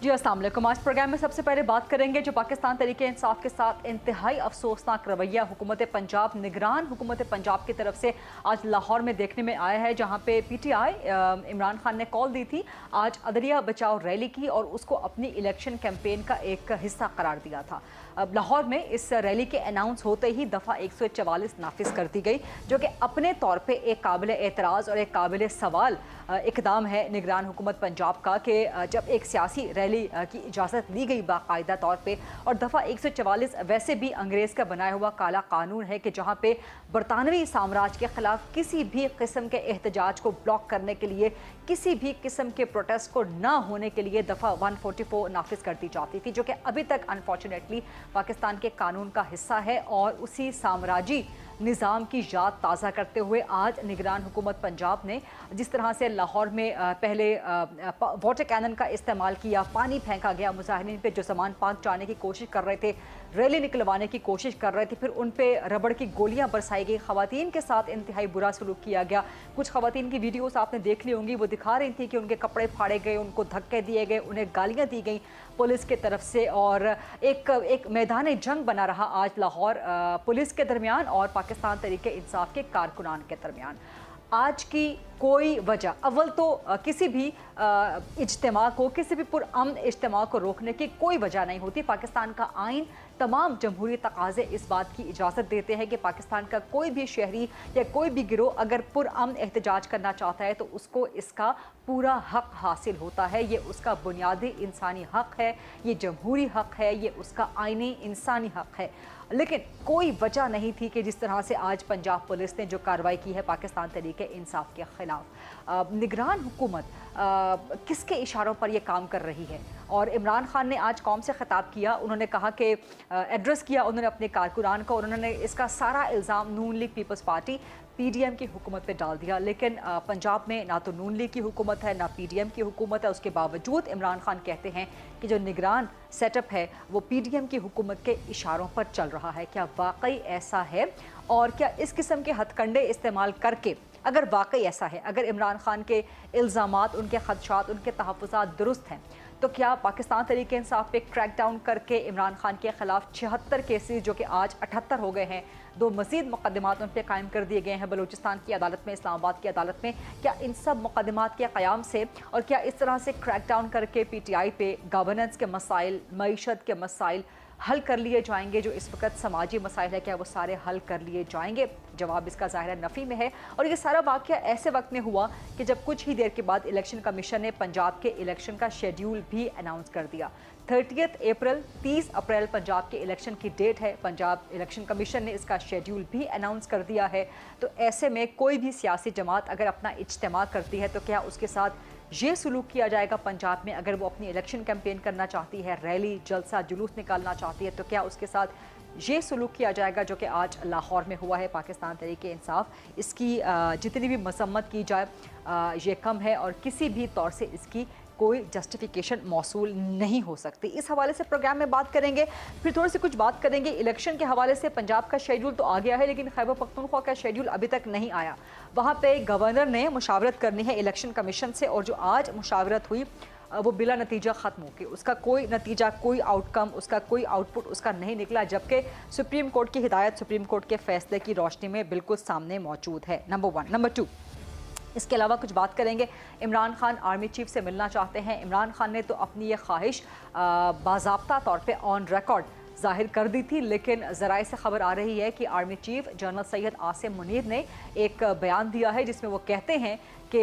जी अस्सलाम वालेकुम। आज प्रोग्राम में सबसे पहले बात करेंगे जो पाकिस्तान तहरीक इंसाफ के साथ इंतहाई अफसोसनाक रवैया हुकूमत पंजाब, निगरान हुकूमत पंजाब की तरफ से आज लाहौर में देखने में आया है, जहां पे PTI इमरान खान ने कॉल दी थी आज अदलिया बचाओ रैली की और उसको अपनी इलेक्शन कैंपेन का एक हिस्सा करार दिया था। लाहौर में इस रैली के अनाउंस होते ही दफ़ा 144 नाफिज कर दी गई, जो कि अपने तौर पे एक काबिल एतराज़ और एक काबिल सवाल इक़दाम है निगरान हुकूमत पंजाब का कि जब एक सियासी रैली की इजाज़त ली गई बाकायदा तौर पे, और दफ़ा 144 वैसे भी अंग्रेज़ का बनाया हुआ काला कानून है कि जहाँ पे बरतानवी साम्राज्य के ख़िलाफ़ किसी भी किस्म के एहतजाज को ब्लॉक करने के लिए, किसी भी किस्म के प्रोटेस्ट को ना होने के लिए दफ़ा 144 नाफिज कर दी जाती थी, जो कि अभी तक अनफॉर्चुनेटली पाकिस्तान के कानून का हिस्सा है। और उसी साम्राज्य निज़ाम की याद ताज़ा करते हुए आज निगरान हुकूमत पंजाब ने जिस तरह से लाहौर में पहले वाटर कैनन का इस्तेमाल किया, पानी फेंका गया मुजाहिरीन पे जो सामान पाक जाने की कोशिश कर रहे थे, रैली निकलवाने की कोशिश कर रहे थे, फिर उन पे रबड़ की गोलियां बरसाई गई, ख़वातीन के साथ इंतहाई बुरा सलूक किया गया। कुछ ख़वातीन की वीडियोस आपने देख ली होंगी, वो दिखा रही थी कि उनके कपड़े फाड़े गए, उनको धक्के दिए गए, उन्हें गालियाँ दी गई पुलिस की तरफ से। और एक मैदान जंग बना रहा आज लाहौर पुलिस के दरमियान और पाकिस्तान तहरीक इंसाफ के कारकुनान के दरमियान। आज की कोई वजह, अव्वल तो किसी भी इज्तिमा को, किसी भी पुरअमन इज्तिमा को रोकने की कोई वजह नहीं होती। पाकिस्तान का आइन तमाम जमहूरी तकाज़े इस बात की इजाज़त देते हैं कि पाकिस्तान का कोई भी शहरी या कोई भी गिरोह अगर पुरअमन एहतजाज करना चाहता है तो उसको इसका पूरा हक़ हासिल होता है। ये उसका बुनियादी इंसानी हक़ है, ये जमहूरी हक़ है, ये उसका आइनी इंसानी हक़ है। लेकिन कोई वजह नहीं थी कि जिस तरह से आज पंजाब पुलिस ने जो कार्रवाई की है पाकिस्तान तहरीक इंसाफ के ख़िलाफ़। निगरान हुकूमत किसके इशारों पर यह काम कर रही है? और इमरान खान ने आज कौम से ख़िताब किया, उन्होंने कहा कि एड्रेस किया उन्होंने अपने कारकुनान को, और उन्होंने इसका सारा इल्ज़ाम नून लीग पीपल्स पार्टी PDM की हुकूमत पे डाल दिया। लेकिन पंजाब में ना तो नून लीग की हुकूमत है ना PDM की हुकूमत है, उसके बावजूद इमरान खान कहते हैं कि जो निगरान सेटअप है वो PDM की हुकूमत के इशारों पर चल रहा है। क्या वाकई ऐसा है? और क्या इस किस्म के हथकंडे इस्तेमाल करके, अगर वाकई ऐसा है, अगर इमरान खान के इल्ज़ामात, उनके खदशात, उनके तहफ़्फ़ुज़ात दुरुस्त हैं, तो क्या पाकिस्तान तहरीक इंसाफ पे क्रैक डाउन करके इमरान खान के ख़िलाफ़ 76 केसेस जो कि आज 78 हो गए हैं, 2 मज़ीद मुक़दमात उन पर कायम कर दिए गए हैं बलूचिस्तान की अदालत में, इस्लामाबाद की अदालत में, क्या इन सब मुक़दमात के क़याम से और क्या इस तरह से क्रैक डाउन करके PTI पे गवर्नेंस के मसाइल, मईशत के मसाइल हल कर लिए जाएंगे? जो इस वक्त समाजी मसाइल है, क्या वो सारे हल कर लिए जाएंगे? जवाब इसका ज़ाहिर नफ़ी में है। और ये सारा वाक़या ऐसे वक्त में हुआ कि जब कुछ ही देर के बाद इलेक्शन कमीशन ने पंजाब के इलेक्शन का शेड्यूल भी अनाउंस कर दिया। 30 अप्रैल, 30 अप्रैल पंजाब के इलेक्शन की डेट है। पंजाब इलेक्शन कमीशन ने इसका शेड्यूल भी अनाउंस कर दिया है। तो ऐसे में कोई भी सियासी जमात अगर अपना इज्तिमा करती है तो क्या उसके साथ ये सलूक किया जाएगा पंजाब में? अगर वो अपनी इलेक्शन कैंपेन करना चाहती है, रैली, जलसा, जुलूस निकालना चाहती है, तो क्या उसके साथ ये सलूक किया जाएगा जो कि आज लाहौर में हुआ है? पाकिस्तान तहरीक इंसाफ इसकी जितनी भी मसम्मत की जाए ये कम है और किसी भी तौर से इसकी कोई जस्टिफिकेशन मौसूल नहीं हो सकती। इस हवाले से प्रोग्राम में बात करेंगे। फिर थोड़ी सी कुछ बात करेंगे इलेक्शन के हवाले से। पंजाब का शेड्यूल तो आ गया है, लेकिन खैबर पख्तूनख्वा का शेड्यूल अभी तक नहीं आया। वहाँ पे गवर्नर ने मुशावरत करनी है इलेक्शन कमीशन से, और जो आज मुशावरत हुई वो बिला नतीजा ख़त्म हो गई। उसका कोई नतीजा, कोई आउटकम, उसका कोई आउटपुट उसका नहीं निकला, जबकि सुप्रीम कोर्ट की हिदायत, सुप्रीम कोर्ट के फैसले की रोशनी में बिल्कुल सामने मौजूद है। नंबर 1। नंबर 2, इसके अलावा कुछ बात करेंगे। इमरान खान आर्मी चीफ से मिलना चाहते हैं। इमरान खान ने तो अपनी ये ख्वाहिश बाज़ाब्ता तौर पे ऑन रिकॉर्ड ज़ाहिर कर दी थी, लेकिन ज़राए से खबर आ रही है कि army chief general Syed Asim Munir ने एक बयान दिया है जिसमें वो कहते हैं कि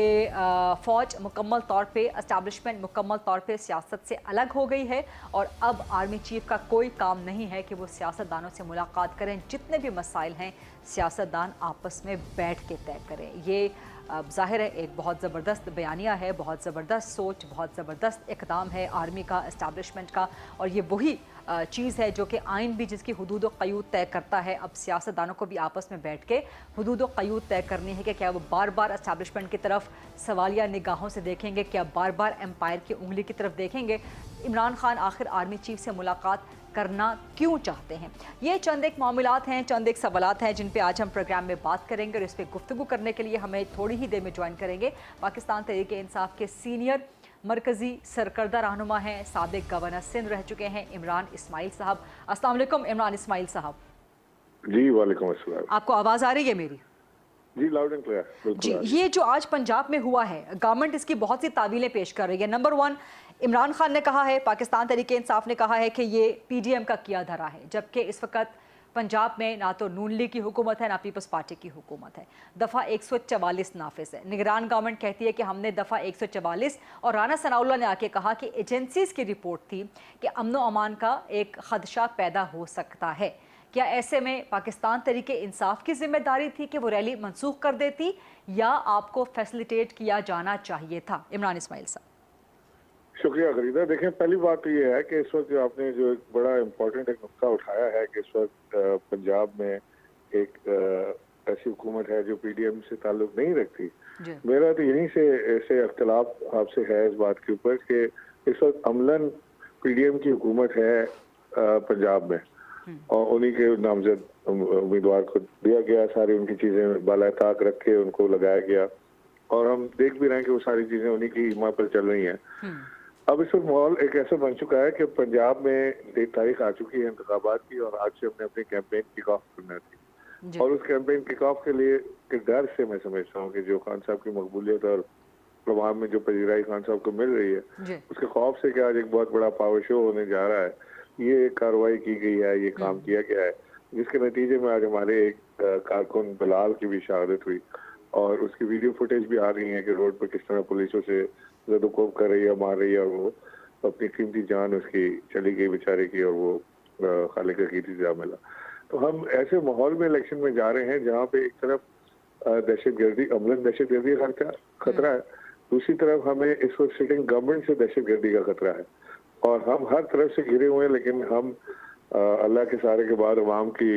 फ़ौज मुकम्मल तौर पे, एस्टैब्लिशमेंट मुकम्मल तौर पे सियासत से अलग हो गई है और अब आर्मी चीफ का कोई काम नहीं है कि वो सियासतदानों से मुलाकात करें। जितने भी मसाइल हैं सियासतदान आपस में बैठ के तय करें। ये ज़ाहिर है एक बहुत ज़बरदस्त बयानिया है, बहुत ज़बरदस्त सोच, बहुत ज़बरदस्त इक़दाम है आर्मी का, एस्टैब्लिशमेंट का, और ये वही चीज़ है जो कि आइन भी जिसकी हुदूद व क़यूद तय करता है। अब सियासतदानों को भी आपस में बैठ के हुदूद व क़यूद तय करनी है कि क्या वो बार बार एस्टैब्लिशमेंट की तरफ सवालिया निगाहों से देखेंगे, क्या बार बार एम्पायर की उंगली की तरफ देखेंगे। इमरान खान आखिर आर्मी चीफ से मुलाकात करना क्यों चाहते हैं? ये चंद एक मामलात हैं, चंद एक सवालात हैं जिन पे आज हम प्रोग्राम में बात करेंगे, और इस पर गुफ्तगू करने के लिए हमें थोड़ी ही देर में ज्वाइन करेंगे पाकिस्तान तहरीक इंसाफ के सीनियर मरकजी सरकर्दा रहनुमा हैं, साबिक गवर्नर सिंध रह चुके हैं इमरान इस्माइल साहब। अस्सलाम वालेकुम इमरान इस्माइल साहब। जी वालेकुम अस्सलाम। आपको आवाज़ आ रही है मेरी? जी लाउड एंड क्लियर। जी, ये जो आज पंजाब में हुआ है, गवर्नमेंट इसकी बहुत सी तावीलें पेश कर रही है। नंबर 1, इमरान खान ने कहा है, पाकिस्तान तहरीक इंसाफ ने कहा है कि ये पीडीएम का किया धरा है, जबकि इस वक्त पंजाब में ना तो नून लीग की हुकूमत है ना पीपल्स पार्टी की हुकूमत है। दफ़ा 144 नाफिज है। निगरान गवर्नमेंट कहती है कि हमने दफ़ा 144 और राना सनाउल्लाह ने आके कहा कि एजेंसीज की रिपोर्ट थी कि अमन व अमान का एक खदशा पैदा हो सकता है। क्या ऐसे में पाकिस्तान तहरीक इंसाफ की जिम्मेदारी थी कि वो रैली मनसूख कर देती या आपको फैसिलिटेट किया जाना चाहिए था? इमरान इस्माइल साहब। शुक्रिया खरीदा। देखें, पहली बात तो ये है कि इस वक्त जो आपने जो एक बड़ा इम्पोर्टेंट एक नुक्ता उठाया है कि इस वक्त पंजाब में एक ऐसी हुकूमत है जो पीडीएम से ताल्लुक नहीं रखती। मेरा तो यहीं से अख्तिलाफ आपसे है इस बात के ऊपर कि इस वक्त अमलन पीडीएम की हुकूमत है पंजाब में और उन्हीं के नामजद उम्मीदवार को दिया गया, सारी उनकी चीजें बालाए ताक रख के उनको लगाया गया और हम देख भी रहे हैं कि वो सारी चीजें उन्हीं की हिम्मत पर चल रही हैं। अब इस वक्त माहौल एक ऐसा बन चुका है कि पंजाब में एक तारीख आ चुकी है इंतखाबात की और आज से हमने अपनी कैंपेन किक ऑफ करना थी और उस कैंपेन किक ऑफ के लिए के डर से मैं समझता हूँ कि जो खान साहब की मकबूलियत और प्रभाव में जो पजीराई खान साहब को मिल रही है उसके खौफ से कि आज एक बहुत बड़ा पावर शो होने जा रहा है, ये कार्रवाई की गई है, ये काम किया गया है, जिसके नतीजे में आज हमारे एक कारकुन बिलाल की भी शहादत हुई और उसकी वीडियो फुटेज भी आ रही है कि रोड पर किस तरह पुलिसों से ज़दोकोब कर रही है, मार रही है और वो अपनी कीमती जान उसकी चली गई बेचारे की और वो खालिक की थी जा मिला। तो हम ऐसे माहौल में इलेक्शन में जा रहे हैं जहाँ पे एक तरफ दहशतगर्दी, अमलन दहशतगर्दी का खतरा है, दूसरी तरफ हमें इस वक्त सिटिंग गवर्नमेंट से दहशतगर्दी का खतरा है और हम हर तरफ से घिरे हुए हैं। लेकिन हम अल्लाह के सहारे के बाद अवाम की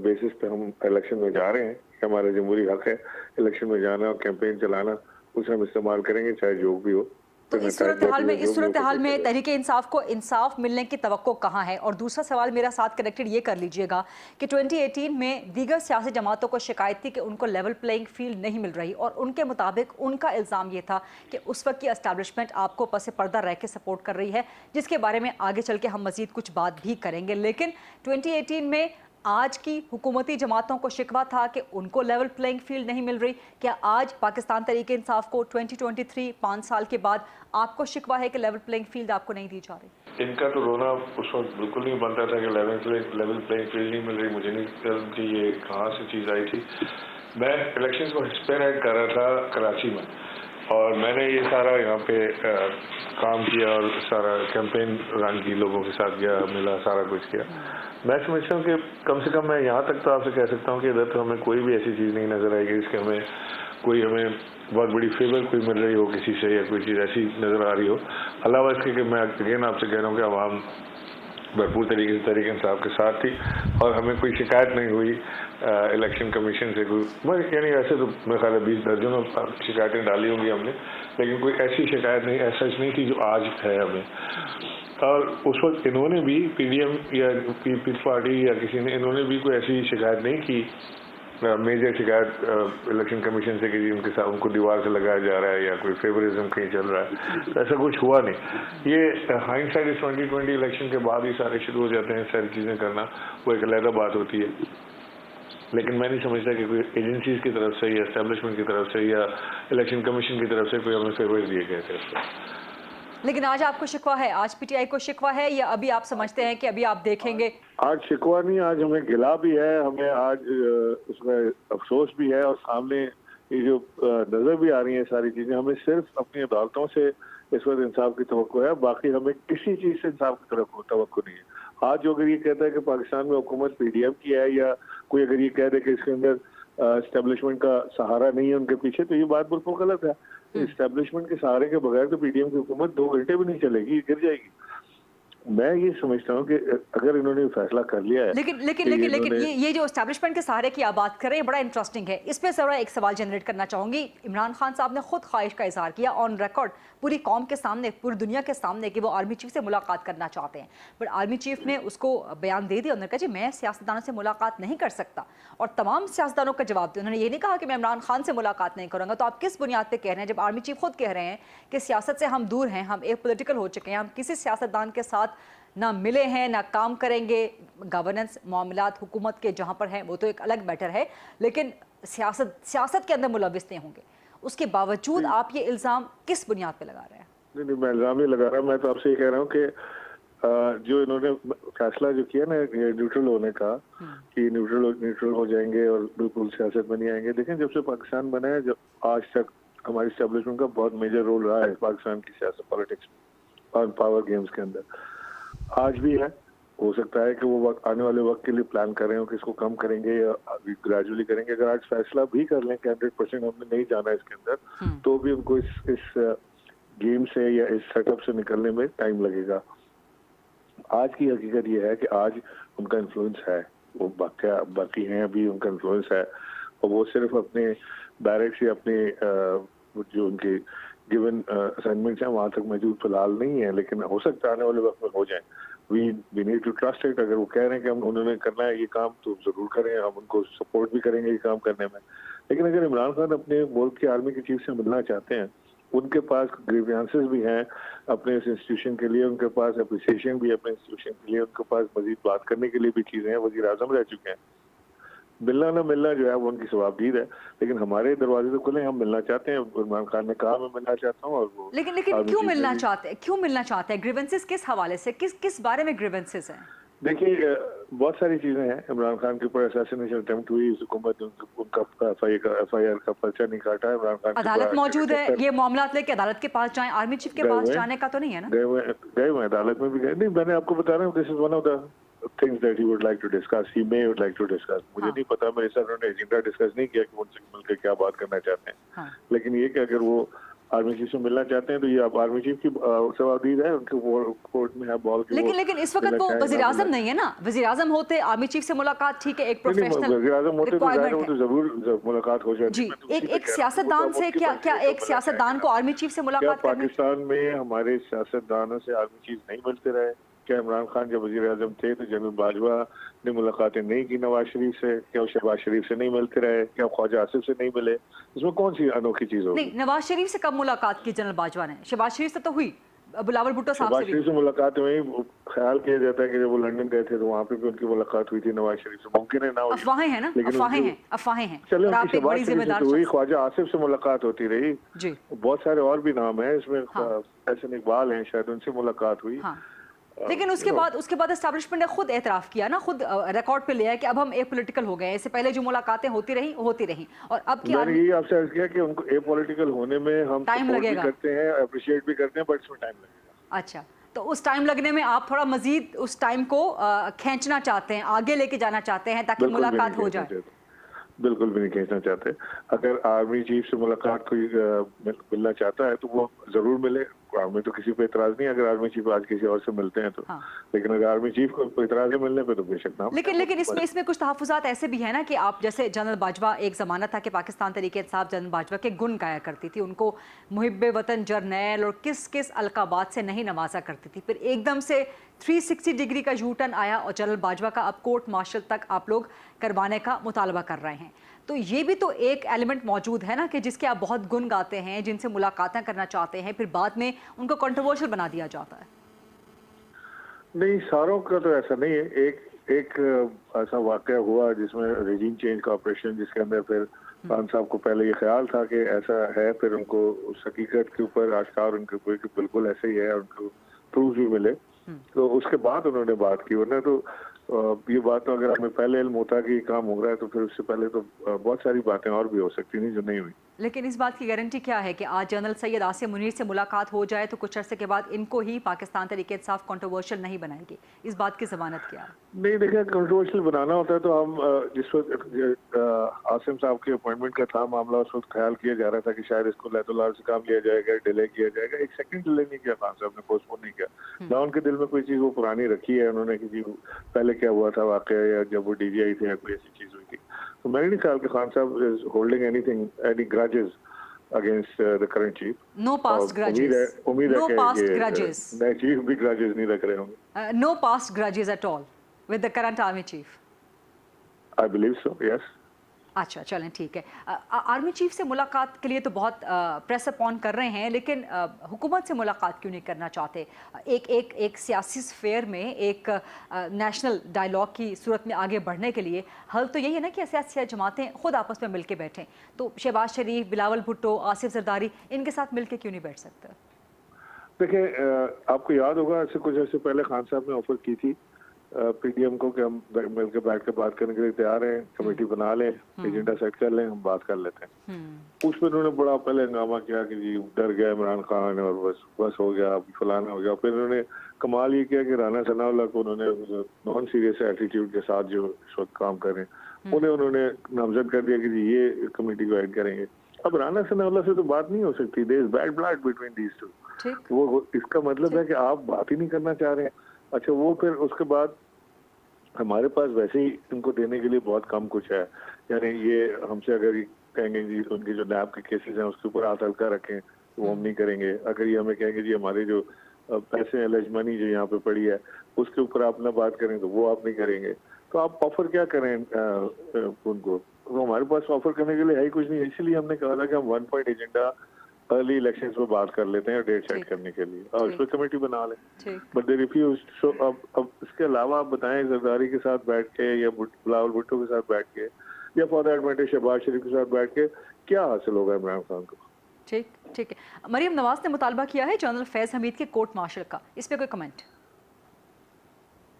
बेसिस पे हम इलेक्शन में जा रहे हैं। हमारा जमहूरी हक है इलेक्शन में जाना और कैंपेन चलाना, उसे हम इस्तेमाल करेंगे चाहे जो भी हो। तो इस सूरत हाल में तहरीक इंसाफ को इंसाफ मिलने की तवक्को कहाँ है? और दूसरा सवाल मेरा साथ कनेक्टेड ये कर लीजिएगा कि 2018 में दीगर सियासी जमातों को शिकायत थी कि उनको लेवल प्लेइंग फील्ड नहीं मिल रही और उनके मुताबिक उनका इल्ज़ाम ये था कि उस वक्त की एस्टैब्लिशमेंट आपको पस पर्दा रह के सपोर्ट कर रही है, जिसके बारे में आगे चल के हम मज़ीद कुछ बात भी करेंगे। लेकिन 2018 में आज की हुकूमती जमातों को शिकवा था कि उनको लेवल प्लेइंग फील्ड नहीं मिल रही। क्या आज पाकिस्तान तहरीक इंसाफ को 2023 5 साल के बाद आपको शिकवा है कि लेवल प्लेइंग फील्ड आपको नहीं दी जा रही? इनका तो रोना उस वक्त बिल्कुल नहीं बनता था कि लेवल प्लेइंग फील्ड नहीं मिल रही। मुझे नहीं जानती ये कहाँ से चीज़ आई थी। मैं इलेक्शन को स्पेयर कर रहा था कराची में और मैंने ये सारा यहाँ पे काम किया और सारा कैंपेन रन की, लोगों के साथ गया, मिला, सारा कुछ किया। मैं समझता हूँ कि कम से कम मैं यहाँ तक तो आपसे कह सकता हूँ कि इधर तो हमें कोई भी ऐसी चीज़ नहीं नज़र आएगी जिसके हमें बहुत बड़ी फेवर कोई मिल रही हो किसी से या कोई चीज़ ऐसी नज़र आ रही हो। अलावा इसके कि मैं अगेन आपसे कह रहा हूँ कि आवाम भरपूर तरीके से तहरीक इंसाफ के साथ थी और हमें कोई शिकायत नहीं हुई इलेक्शन कमीशन से कोई, यानी वैसे तो मेरे ख्याल 20 दर्जनों शिकायतें डाली होंगी हमने, लेकिन कोई ऐसी शिकायत नहीं, ऐसा नहीं थी जो आज है हमें। और उस वक्त इन्होंने भी पीडीएम या पीपल्स पार्टी या किसी ने, इन्होंने भी कोई ऐसी शिकायत नहीं की, मेजर शिकायत इलेक्शन कमीशन से कि उनके साथ उनको दीवार से लगाया जा रहा है या कोई फेवरिज्म कहीं चल रहा है, तो ऐसा कुछ हुआ नहीं। ये हाइंडसाइट इस 2020 इलेक्शन के बाद ही सारे शुरू हो जाते हैं सारी चीज़ें करना, वो एक अलग बात होती है। लेकिन मैं नहीं समझता कि कोई एजेंसीज की तरफ से या एस्टेब्लिशमेंट की तरफ से या इलेक्शन कमीशन की तरफ से कोई हमें फेवर दिए गए थे। लेकिन आज आपको शिकवा है, आज पीटीआई को शिकवा है या अभी आप समझते हैं कि अभी आप देखेंगे? आज शिकवा नहीं, आज हमें गिला भी है, हमें आज उसमें अफसोस भी है और सामने ये जो नजर भी आ रही है सारी चीजें, हमें सिर्फ अपनी अदालतों से इस वक्त इंसाफ की तवक्को है, बाकी हमें किसी चीज से इंसाफ की तरफ तवक्को नहीं है। आज जो अगर ये कहता है कि पाकिस्तान में हुकूमत पीडीएम की है या कोई अगर ये कह दे कि इसके अंदर एस्टेब्लिशमेंट का सहारा नहीं है उनके पीछे, तो ये बात बिल्कुल गलत है। एस्टेब्लिशमेंट के सहारे के बगैर तो पीडीएम की हुकूमत 2 घंटे भी नहीं चलेगी, गिर जाएगी। मैं ये समझता हूँ कि अगर इन्होंने फैसला कर लिया है, लेकिन ये जो एस्टैब्लिशमेंट के सहारे की आप बात कर रहे हैं बड़ा इंटरेस्टिंग है। इस पे जरा एक सवाल जनरेट करना चाहूंगी। इमरान खान साहब ने खुद ख्वाहिश का इजहार किया ऑन रिकॉर्ड पूरी कौम के सामने, पूरी दुनिया के सामने, कि वो आर्मी चीफ से मुलाकात करना चाहते हैं, बट आर्मी चीफ ने उसको बयान दे दिया। उन्होंने कहा जी मैं सियासतदानों से मुलाकात नहीं कर सकता, और तमाम सियासतदानों का जवाब दिया। उन्होंने ये नहीं कहा कि मैं इमरान खान से मुलाकात नहीं करूँगा। तो आप किस बुनियाद पर कह रहे हैं जब आर्मी चीफ खुद कह रहे हैं कि सियासत से हम दूर हैं, हम एक पोलिटिकल हो चुके हैं, हम किसी सियासतदान के साथ ना मिले हैं ना काम करेंगे। गवर्नेंस मामलात हुकूमत के जहाँ पर हैं वो तो एक अलग मैटर है, लेकिन सियासत के अंदर मुलविस नहीं होंगे। उसके बावजूद आप ये इल्ज़ाम किस बुनियाद पे लगा रहे हैं? नहीं, मैं इल्ज़ाम नहीं लगा रहा। मैं तो आपसे ये कह रहा हूँ कि जो इन्होंने फैसला जो किया ना न्यूट्रल होने का, कि न्यूट्रल हो जाएंगे और बिल्कुल सियासत में नहीं आएंगे। देखें, जब से पाकिस्तान बना है, जब आज तक हमारी एस्टेब्लिशमेंट का बहुत मेजर रोल रहा है पाकिस्तान की सियासत, पॉलिटिक्स और पावर गेम्स के अंदर, आज भी है। हो सकता है कि वो आने वाले वक्त के लिए प्लान कर रहे हो कि इसको कम करेंगे या ग्रेजुअली करेंगे। अगर आज फैसला भी कर लें कि 100% हमने नहीं जाना इसके अंदर, तो भी उनको इस गेम से या इस सेटअप से निकलने में टाइम लगेगा। आज की हकीकत ये है कि आज उनका इन्फ्लुएंस है, वो बाकी हैं अभी, उनका इन्फ्लुएंस है, और वो सिर्फ अपने बैरक्स या अपने जो उनके गिवन असाइनमेंट्स हैं वहाँ तक मौजूद फिलहाल नहीं है, लेकिन हो सकता है आने वाले वक्त में हो जाए। We need to trust it. अगर वो कह रहे हैं कि हम उन्होंने करना है ये काम, तो जरूर करें, हम उनको सपोर्ट भी करेंगे ये काम करने में। लेकिन अगर इमरान खान अपने मुल्क के आर्मी की चीफ से मिलना चाहते हैं, उनके पास ग्रीवियंसेस भी हैं अपने इस इंस्टीट्यूशन के लिए, उनके पास अप्रिसिएशन भी है अपने इंस्टीट्यूशन के लिए, उनके पास मजीद बात करने के लिए भी चीजें हैं। वजीर आजम रह चुके हैं, मिलना ना मिलना जो है वो उनकी सवाबदीद है, लेकिन हमारे दरवाजे तो खुले, हम मिलना चाहते हैं। इमरान खान ने कहा मैं मिलना चाहता हूँ, और वो लेकिन क्यों मिलना चाहते हैं? क्यों मिलना चाहते हैं? ग्रीवेंसेस किस हवाले से, किस बारे में ग्रीवेंसेस हैं? देखिए, बहुत सारी चीजें हैं। इमरान खान के ऊपर असैसिनेशन अटेम्प्ट हुई, हुकूमत ने उनका FIR का पर्चा नहीं काटा है। इमरान खान अदालत मौजूद है, ये मामला लेके अदालत के पास जाएं, आर्मी चीफ के पास जाने का तो नहीं है ना? गए हुए अदालत में भी गए। नहीं, मैंने आपको बता रहा हूँ, this is one of the things that he would like to discuss, he may would like to discuss। मुझे नहीं पता, मेरे साथ उन्होंने एजेंडा डिस्कस नहीं किया कि उनसे मिलकर क्या बात करना चाहते हैं। लेकिन ये कि अगर वो आर्मी चीफ से मिलना चाहते हैं तो ये आप आर्मी चीफ की सवाबदीद है, उनके कोर्ट में है बॉल की। लेकिन इस वक्त वो वज़ीर आज़म नहीं है ना। वज़ीर आज़म होते आर्मी चीफ से मुलाकात ठीक है, एक प्रोफेशनल वज़ीर आज़म होते तो जरूर मुलाकात हो जाती जी। एक सियासतदान से क्या एक सियासतदान को आर्मी चीफ से मुलाकात करनी? पाकिस्तान में हमारे सियासतदानों से आर्मी चीफ नहीं मिलते रहे? क्या इमरान खान जब वज़ीर आज़म थे तो जनरल बाजवा ने मुलाकातें नहीं की नवाज शरीफ से? क्या शहबाज शरीफ से नहीं मिलते रहे? क्या ख्वाजा आसिफ से नहीं मिले? इसमें कौन सी अनोखी चीज होगी? नहीं, नवाज शरीफ से कब मुलाकात की जनरल बाजवा ने? शहबाज शरीफ से तो हुई, बिलावल भुट्टो साहब से भी। से मुलाकात हुई। ख्याल किया जाता है कि जब वो लंदन गए थे तो वहाँ पे भी उनकी मुलाकात हुई थी नवाज शरीफ से। मुमकिन है ना? अफवाहें हैं ना, अफवाहें हैं। चलो, आप एक बड़ी जिम्मेदार हुई, ख्वाजा आसिफ से मुलाकात होती रही जी। बहुत सारे और भी नाम है इसमें, एहसन इकबाल हैं शायद, उनसे मुलाकात हुई। लेकिन उसके बाद एस्टैब्लिशमेंट ने खुद एतराफ़ किया ना, खुद रिकॉर्ड पे लिया कि अब हम एपॉलिटिकल हो गए। इससे पहले जो मुलाकातें होती रही और अब की मैंने यही आपसे अर्ज किया कि उनको एपॉलिटिकल होने में हम टाइम लगेगा, करते हैं, अप्रिशिएट भी करते हैं, बट इसमें टाइम लगेगा। अच्छा, तो उस टाइम लगने में आप थोड़ा मजीद उस टाइम को खींचना चाहते हैं, आगे लेके जाना चाहते हैं ताकि मुलाकात हो जाए? बिल्कुल भी नहीं खींचना चाहते। अगर आर्मी चीफ से मुलाकात कोई मिलना चाहता है तो वो जरूर मिले, हमें तो किसी पे इतराज नहीं अगर आर्मी चीफ आज किसी और से मिलते हैं तो। लेकिन अगर आर्मी चीफ को इतराज है मिलने पे तो बेशक ना। लेकिन इसमें कुछ तहफ़्फ़ुज़ात ऐसे भी है ना कि आप जैसे जनरल बाजवा, एक ज़माना था कि पाकिस्तान तहरीक इंसाफ जनरल बाजवा के गुण गाया करती थी, उनको मुहिब्बे वतन जर्नैल और किस अलकाबात से नहीं नवाजा करती थी। फिर एकदम से 360 डिग्री का यू टर्न आया और जनरल बाजवा का अब कोर्ट मार्शल तक आप लोग करवाने का मुतालबा कर रहे हैं। तो ये भी तो एक एलिमेंट मौजूद है ना कि जिसके आप बहुत गुण गाते हैं, जिनसे मुलाकातें करना चाहते हैं, फिर बाद में उनको कंट्रोवर्शियल बना दिया जाता है। नहीं, सारों का तो ऐसा नहीं है। एक ऐसा वाकया हुआ जिसमें रेजिम चेंज का ऑपरेशन, जिसके अंदर फिर खान साहब को पहले ये ख्याल था कि ऐसा है, फिर उनको उस हकीकत के ऊपर आश्कार उनके ऊपर कि बिल्कुल ऐसे ही है, उनको प्रूफ भी मिले, तो उसके बाद उन्होंने बात की। वरना तो ये बात अगर हमें पहले इल्म होता कि काम हो रहा है तो फिर उससे पहले तो बहुत सारी बातें और भी हो सकती नहीं जो नहीं हुई। लेकिन इस बात की गारंटी क्या है कि आज जनरल सैयद आसिम मुनीर से मुलाकात हो जाए तो कुछ अरसे के बाद इनको ही पाकिस्तान तहरीक इंसाफ कंट्रोवर्शियल नहीं बनाएगी? इस बात की जमानत क्या है? नहीं, देखिए कंट्रोवर्शियल बनाना होता है तो हम जिस वक्त आसिम साहब के अपॉइंटमेंट का था मामला, उस वक्त ख्याल किया जा रहा था कि शायद इसको लैतुल्लाह से काम लिया जाएगा, डिले किया जाएगा। एक सेकंड डिले नहीं किया खान साहब ने, पोस्टपोन नहीं किया ना। उनके दिल में कोई चीज़ वो पुरानी रखी है उन्होंने कि जी पहले क्या हुआ था वाकया, या जब वो DGI थे या कोई ऐसी चीज़ हुई थी। तो मैंने नहीं ख्याल कि खान साहब is holding any grudges against the current chief. No past grudges. उम्मीद है No कि past ये grudges. नए चीफ भी grudges नहीं रख रहे होंगे. No past grudges at all with the current army chief. I believe so, yes. अच्छा, चलें ठीक है। आर्मी चीफ से मुलाकात के लिए तो बहुत प्रेस अपॉन कर रहे हैं, लेकिन हुकूमत से मुलाकात क्यों नहीं करना चाहते? एक सियासी स्फेयर में एक नेशनल डायलॉग की सूरत में आगे बढ़ने के लिए हल तो यही है ना कि सियासी जमातें खुद आपस में मिलके बैठें। तो शहबाज शरीफ, बिलावल भुट्टो, आसिफ जरदारी इनके साथ मिलके क्यों नहीं बैठ सकते? देखिए, आपको याद होगा ऐसे कुछ ऐसे पहले खान साहब ने ऑफर की थी PDM को कि हम मिलकर बैठ कर बात करने के लिए तैयार हैं, कमेटी बना लें, एजेंडा सेट कर लें, हम बात कर लेते हैं। उसमें उन्होंने बड़ा पहले हंगामा किया कि जी डर गया इमरान खान और बस हो गया, फलाना हो गया। फिर उन्होंने कमाल ये किया कि राना सनाउल्लाह को उन्होंने नॉन सीरियस एटीट्यूड के साथ जो इस वक्त काम कर रहे हैं उन्होंने नामजद कर दिया कि जी ये कमेटी को ऐड करेंगे। अब राना सनाउल्लाह से तो बात नहीं हो सकती, there is bad blood between these two. वो इसका मतलब है कि आप बात ही नहीं करना चाह रहे हैं। अच्छा, वो फिर उसके बाद हमारे पास वैसे ही इनको देने के लिए बहुत कम कुछ है। यानी ये हमसे अगर कहेंगे जी उनके जो नैब के केसेस हैं उसके ऊपर हाथ हल्का रखें तो वो हम नहीं करेंगे। अगर ये हमें कहेंगे जी हमारे जो पैसे एलेज मनी जो यहाँ पे पड़ी है उसके ऊपर आप ना बात करें तो वो आप नहीं करेंगे। तो आप ऑफर क्या करें उनको? तो हमारे पास ऑफर करने के लिए है ही कुछ नहीं। इसलिए हमने कहा था कि हम 1 पॉइंट एजेंडा अर्ली इलेक्शंस में बात कर लेते हैं डेट सेट करने के लिए और इस पर कमेटी बना लें। But they refused. सो अब इसके अलावा आप बताएं जरदारी के साथ बैठ के या बिलावल भुट्टो के साथ बैठ के या फॉर दैट मैटर शहबाज शरीफ के साथ बैठ के क्या हासिल होगा इमरान खान को? ठीक है। मरियम नवाज ने मुतालबा किया है जनरल फैज हमीद के कोर्ट मार्शल का, इस पे कोई comment?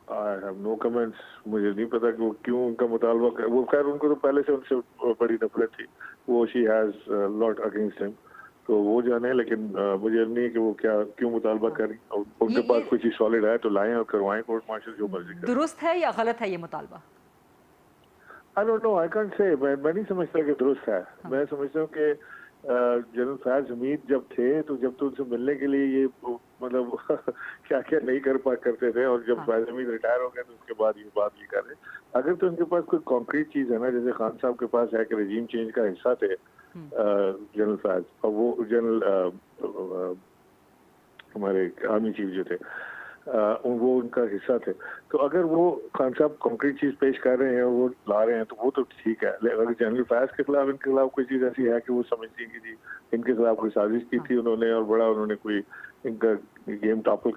I have no comments. मुझे नहीं पता कि वो क्यों उनका मुतालबा कर, वो खैर उनको तो पहले से उनसे बड़ी नफरत थी। वो she has lot against him, तो वो जाने। लेकिन मुझे नहीं कि वो क्यों मुतालबा करें। उनके पास कोई चीज सॉलिड है तो लाएं और करवाएं कोर्ट मार्शल, जो मर्जी करें। दुरुस्त है या गलत है ये मुतालबा? I don't know, I can't say. मैं नहीं समझता कि दुरुस्त है। मैं समझता हूँ कि जनरल फैज हमीद जब थे तो जब तो उनसे मिलने के लिए ये मतलब क्या क्या नहीं करते थे, और जब फैज हमीद रिटायर हो गए तो उसके बाद ये बात नहीं कर रहे। अगर तो उनके पास कोई कॉन्क्रीट चीज है ना, जैसे खान साहब के पास है कि रजीम चेंज का हिस्सा थे जनरल फैज, और वो जनरल हमारे आर्मी चीफ जो थे वो उनका हिस्सा थे। तो अगर वो खान साहब कॉन्क्रीट चीज पेश कर रहे हैं और वो ला रहे हैं तो वो तो ठीक है। अगर जनरल फैज के खिलाफ इनके खिलाफ कोई चीज ऐसी है कि वो समझती है कि जी इनके खिलाफ कोई साजिश की थी उन्होंने और बड़ा उन्होंने कोई इनका गवर्नमेंट टॉपल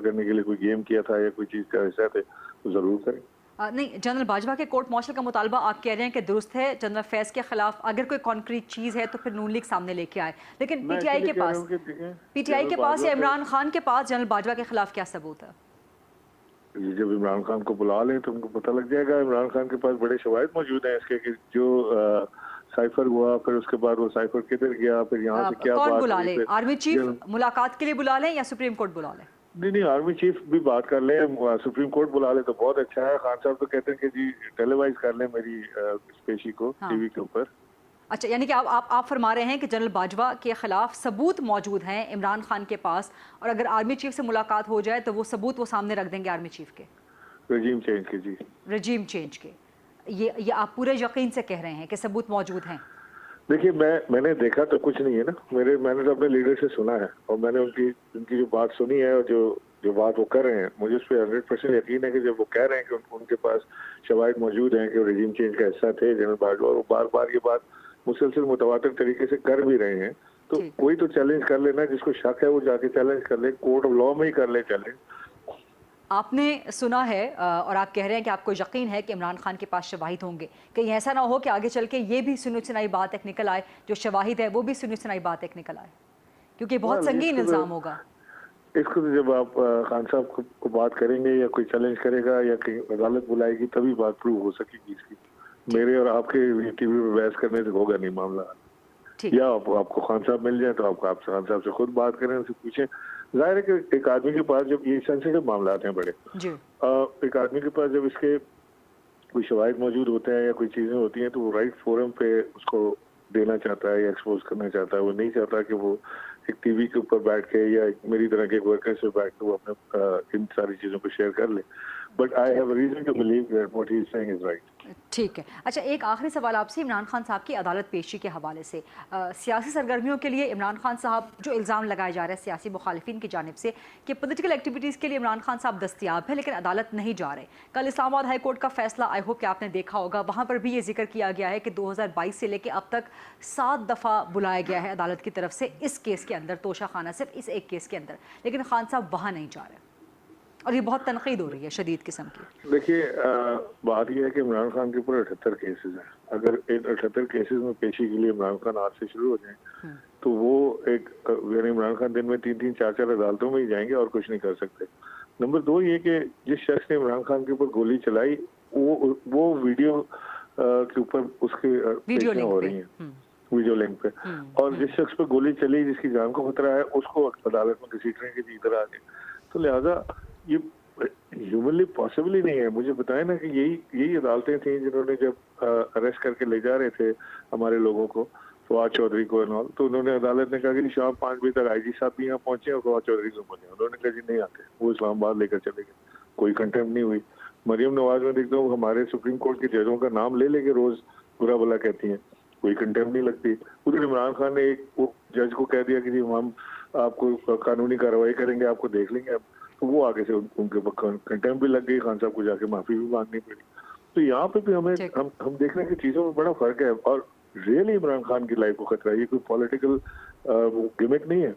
करने के लिए कोई गेम किया था या कोई चीज का हिस्सा थे, तो जरूर करें। नहीं, जनरल बाजवा के कोर्ट मार्शल का मुतालबा आप कह रहे हैं कि दुरुस्त है जनरल फैज के खिलाफ। अगर कोई कॉन्क्रीट चीज़ है तो फिर नून लीग सामने लेके आए, लेकिन पीटीआई के पास या इमरान खान के पास जनरल बाजवा के खिलाफ क्या सबूत है? जब इमरान खान को बुला लें तो उनको पता लग जाएगा। इमरान खान के पास बड़े शवाहिद मौजूद हैं इसके कि जो साइफर हुआ, फिर उसके बाद वो साइफर किधर गया, फिर यहाँ से क्या कौन बुला ले? आर्मी चीफ मुलाकात के लिए बुला लें या सुप्रीम कोर्ट बुला लें? नहीं, आर्मी चीफ भी बात कर ले, सुप्रीम कोर्ट बुला ले तो बहुत अच्छा है। खान साहब तो कहते हैं कि जी टेलीवाइज कर ले मेरी पेशी को टीवी के ऊपर। अच्छा, यानी कि आप फरमा रहे हैं कि जनरल बाजवा के खिलाफ सबूत मौजूद हैं इमरान खान के पास, और अगर आर्मी चीफ से मुलाकात हो जाए तो वो सबूत वो सामने रख देंगे आर्मी चीफ के रजीम चेंज के। जी, रजीम चेंज के। ये आप पूरे यकीन से कह रहे हैं कि सबूत मौजूद हैं? देखिए, मैंने देखा तो कुछ नहीं है ना। मैंने तो अपने लीडर से सुना है और मैंने उनकी जो बात सुनी है और जो बात वो कर रहे हैं, मुझे उस पर 100% यकीन है कि जब वो कह रहे हैं कि उनके पास शवाहिद मौजूद हैं कि वो रजीम चेंज का हिस्सा थे जनरल बाजवा, और वो बार बार ये बात मुसलसल मुतवातिर तरीके से कर भी रहे हैं, तो कोई तो चैलेंज कर लेना। जिसको शक है वो जाके चैलेंज कर ले, कोर्ट ऑफ लॉ में ही कर ले चैलेंज। आपने सुना है और आप कह रहे हैं कि आपको यकीन है कि इमरान खान के पास शवाहिद होंगे। कहीं ऐसा ना हो कि आगे चल के ये भी सुनी सुनाई बात एक निकल आए, जो शवाहिद है वो भी सुनी सुनाई बात एक निकल आए, क्योंकि बहुत संगीन इल्जाम होगा। इसको तो जब आप खान साहब को बात करेंगे या कोई चैलेंज करेगा या कहीं अदालत बुलाएगी तभी बात प्रूव हो सकेगी इसकी। मेरे और आपके टीवी पे बहस करने से होगा नहीं मामला। या आपको खान साहब मिल जाए तो आप खान साहब से खुद बात करें, उनसे पूछें। जाहिर है कि एक आदमी के पास जब ये सेंसिटिव मामला हैं बड़े, एक आदमी के पास जब इसके कोई शवाहिद मौजूद होते हैं या कोई चीजें होती हैं तो वो राइट फोरम पे उसको देना चाहता है या एक्सपोज करना चाहता है। वो नहीं चाहता कि वो एक टीवी के ऊपर बैठ के या मेरी तरह के वर्कर से बैठ के वो अपने इन सारी चीजों को शेयर कर ले। But I have a reason to believe that what he is saying is right. ठीक है। अच्छा, एक आखिरी सवाल आपसे इमरान खान साहब की अदालत पेशी के हवाले से। सियासी सरगर्मियों के लिए इमरान खान साहब, जो इल्ज़ाम लगाए जा रहे हैं सियासी मुखालिफिन की जानिब से कि पॉलिटिकल एक्टिविटीज़ के लिए इमरान खान साहब दस्तयाब है लेकिन अदालत नहीं जा रहे। कल इस्लामाबाद हाई कोर्ट का फैसला आई होप कि आपने देखा होगा, वहाँ पर भी ये जिक्र किया गया है कि 2022 से लेकर अब तक 7 दफ़ा बुलाया गया है अदालत की तरफ से इस केस के अंदर, तोशा खाना सिर्फ इस एक केस के अंदर, लेकिन खान साहब वहाँ नहीं जा रहे और ये बहुत तनकीद हो रही है शदीद किस्म की। देखिए, बात यह है कि इमरान खान के ऊपर 78 केसेस हैं। अगर इन 78 केसेस में पेशी के लिए इमरान खान आज से शुरू हो जाए तो वो एक यानी इमरान खान दिन में 3-3, 4-4 अदालतों में ही जाएंगे और कुछ नहीं कर सकते। नंबर 2 ये कि जिस शख्स ने इमरान खान के ऊपर गोली चलाई वो वीडियो के ऊपर उसके पेशियां हो रही हैं वीडियो लिंक पे, और जिस शख्स पे गोली चली जिसकी जान को खतरा है उसको अदालत में घसीट रहे हैं कि इधर आ गए। तो लिहाजा ये ह्यूमनली पॉसिबल ही नहीं है। मुझे बताएं ना कि यही अदालतें थी जिन्होंने जब अरेस्ट करके ले जा रहे थे हमारे लोगों को, फवाद चौधरी को और तो उन्होंने अदालत ने कहा कि शाम 5 बजे तक आईजी साहब भी यहाँ पहुंचे और फवाद चौधरी को बोले, उन्होंने कहा जी नहीं आते, वो इस्लामाबाद लेकर चले गए, कोई कंटेम्प्ट नहीं हुई। मरियम नवाज में देखता हूँ हमारे सुप्रीम कोर्ट के जजों का नाम ले लेके रोज बुरा भला कहती हैं, कोई कंटेम्प्ट नहीं लगती। उधर इमरान खान ने एक जज को कह दिया कि जी हम आपको कानूनी कार्रवाई करेंगे, आपको देख लेंगे, तो वो आगे से उनके ऊपर कंटेम्प्ट भी लग गई, खान साहब को जाके माफी भी मांगनी पड़ी। तो यहाँ पे भी हम देख रहे हैं कि चीजों में बड़ा फर्क है और रियली इमरान खान की लाइफ को खतरा है। ये कोई पॉलिटिकल गिमिक नहीं है।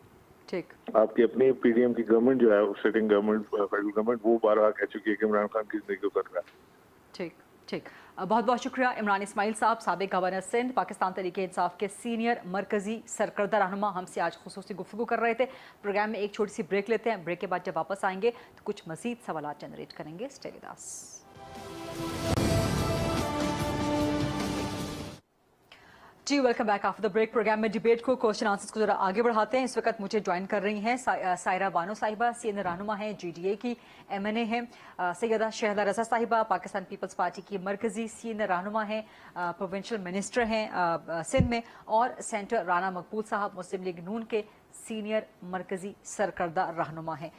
ठीक, आपकी अपनी पीडीएम की गवर्नमेंट जो है, सिटिंग गवर्नमेंट, फेडरल गवर्नमेंट, वो बारहा कह चुकी है कि इमरान खान की जिंदगी को खतरा है। ठीक ठीक, बहुत बहुत शुक्रिया इमरान इस्माइल साहब, साबिक गवर्नर सिंध, पाकिस्तान तहरीक इंसाफ के सीनियर मरकजी सरकर्दा रहनुमा, हमसे आज खुसूसी गुफ्तगू कर रहे थे। प्रोग्राम में एक छोटी सी ब्रेक लेते हैं, ब्रेक के बाद जब वापस आएंगे तो कुछ मजीद सवालात जनरेट करेंगे। Stay with us. जी welcome back after the break. Programme में डिबेट को, क्वेश्चन आंसर्स को जरा आगे बढ़ाते हैं। इस वक्त मुझे ज्वाइन कर रही हैं सायरा बानो साहिबा, सीनियर रहनुमा हैं, GDA की MNA हैं, सैयदा शहदा रजा साहिबा पाकिस्तान पीपल्स पार्टी की मरकजी सीनियर रहनुमा हैं, प्रोविंशियल मिनिस्टर हैं सिंध में, और सेंटर राना मकबूल साहब मुस्लिम लीग नून के सीनियर मरकजी सरकर्दा रहनुमा हैं।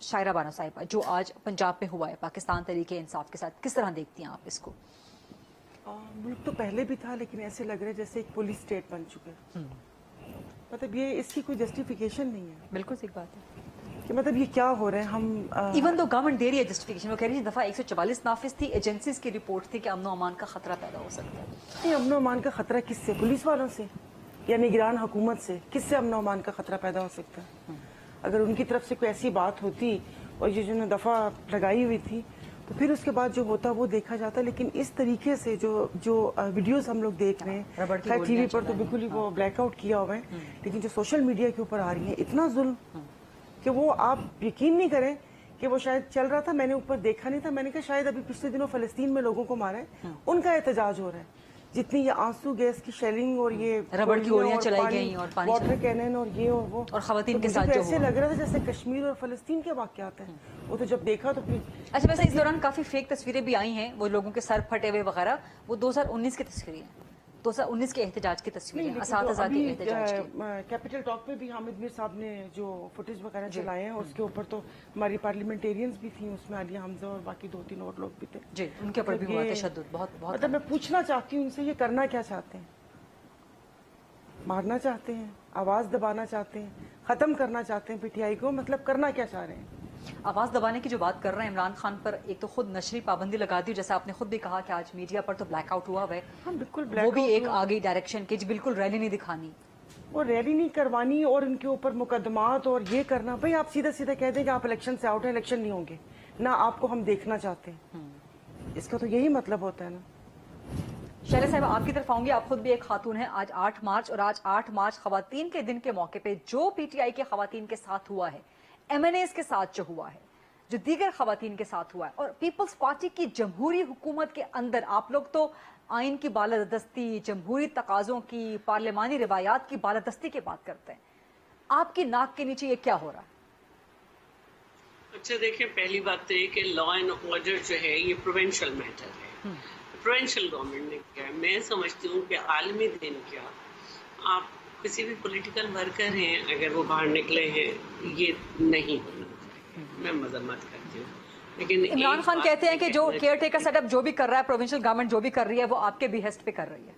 शायरा बानो साहिबा, जो आज पंजाब में हुआ है पाकिस्तान तहरीक इंसाफ के साथ, किस तरह देखती हैं आप इसको? मुल्क तो पहले भी था लेकिन ऐसे लग रहा है जैसे एक पुलिस स्टेट बन चुका है। मतलब ये इसकी कोई जस्टिफिकेशन नहीं है। बिल्कुल सही बात है कि मतलब ये क्या हो रहा है। हम इवन दो गवर्नमेंट दे रही है जस्टिफिकेशन, वो कह रही है दफा 144 नाफिज थी, एजेंसीज की रिपोर्ट थी कि अमन अमान का खतरा पैदा हो सकता है। ये अमन अमान का खतरा किससे? पुलिस वालों से या निगरान हुकूमत से? किससे अमन अमान का खतरा पैदा हो सकता है? अगर उनकी तरफ से कोई ऐसी बात होती और ये जो दफा लगाई हुई थी तो फिर उसके बाद जो होता वो देखा जाता। लेकिन इस तरीके से जो वीडियोस हम लोग देख रहे हैं, खैर टीवी पर तो बिल्कुल ही वो ब्लैकआउट किया हुआ है, लेकिन जो सोशल मीडिया के ऊपर आ रही है इतना जुल्म कि वो आप यकीन नहीं करें कि वो शायद चल रहा था, मैंने ऊपर देखा नहीं था, मैंने कहा शायद अभी पिछले दिनों फलस्तीन में लोगों को मारा है उनका एहतजाज हो रहा है। जितनी ये आंसू गैस की शेलिंग और ये रबड़ की गोलियां चलाई गई और पानी वाटर कैनन और ये और वो, और खवातीन के तो साथ जो ऐसे लग रहा था जैसे कश्मीर और फलस्तीन के वाकयात हैं। वो तो जब देखा तो फिर अच्छा, वैसे इस दौरान काफी फेक तस्वीरें भी आई हैं, वो लोगों के सर फटे हुए वगैरह, वो 2019 की तस्वीरें हैं, 2019 के एहतजाज की तस्वीरें, असातिज़ा के एहतजाज की। कैपिटल टॉक पे भी हामिद मीर साहब ने जो फुटेज वगैरह चलाए हैं उसके ऊपर तो हमारी पार्लियामेंटेरियंस भी थी, उसमें आलिया हमजा और बाकी 2-3 और लोग भी थे जी, उनके ऊपर भी हुआ तशद्दुद बहुत बहुत। मतलब मैं पूछना चाहती हूँ उनसे, ये करना क्या चाहते हैं? मारना चाहते हैं, आवाज दबाना चाहते हैं, खत्म करना चाहते हैं PTI को? मतलब करना क्या चाह रहे हैं? आवाज दबाने की जो बात कर रहे हैं इमरान खान पर, एक तो खुद नशरी पाबंदी लगा दी, जैसे आपने खुद भी कहा कि आज मीडिया पर तो ब्लैकआउट हुआ है। हाँ बिल्कुल, वो भी एक आ गई डायरेक्शन की, बिल्कुल रैली नहीं दिखानी, वो रैली नहीं करवानी और उनके ऊपर मुकदमात और ये करना। भाई आप सीधा सीधा कह दें कि आप इलेक्शन से आउट है, इलेक्शन नहीं होंगे ना, आपको हम देखना चाहते हैं, इसका तो यही मतलब होता है ना। शैला साहब आपकी तरफ आऊंगी, आप खुद भी एक खातून हैं। आज 8 मार्च और आज 8 मार्च खवातीन के दिन के मौके पे जो PTI के खवातीन के साथ हुआ है, MNAs के साथ जो हुआ है, जो दीगर खवातीन के साथ हुआ है, और पीपल्स पार्टी की जमहूरी हुकूमत के अंदर आप लोग तो آئین کی بالادستی، جمہوری تقاضوں کی، پارلیمانی روایات کی بالادستی کی بات کرتے ہیں. آپ کی ناک کے نیچے یہ کیا ہو رہا ہے؟ اچھا دیکھیں، پہلی بات تو یہ کہ لا اینڈ آرڈر جو ہے یہ پروونشل میٹر ہے، پروونشل گورنمنٹ نے کیا ہے. میں سمجھتی ہوں کہ عالمی دن کیا، آپ کسی بھی پولیٹیکل ورکر ہیں اگر وہ باہر نکلے ہیں، یہ نہیں ہونا چاہیے. میں مذمت کرتی ہوں. لیکن عمران خان کہتے ہیں کہ جو کیئر ٹیکر سیٹ اپ جو بھی کر رہا ہے، پروونشل گورنمنٹ جو بھی کر رہی ہے، وہ آپ کے بیہسٹ پہ کر رہی ہے.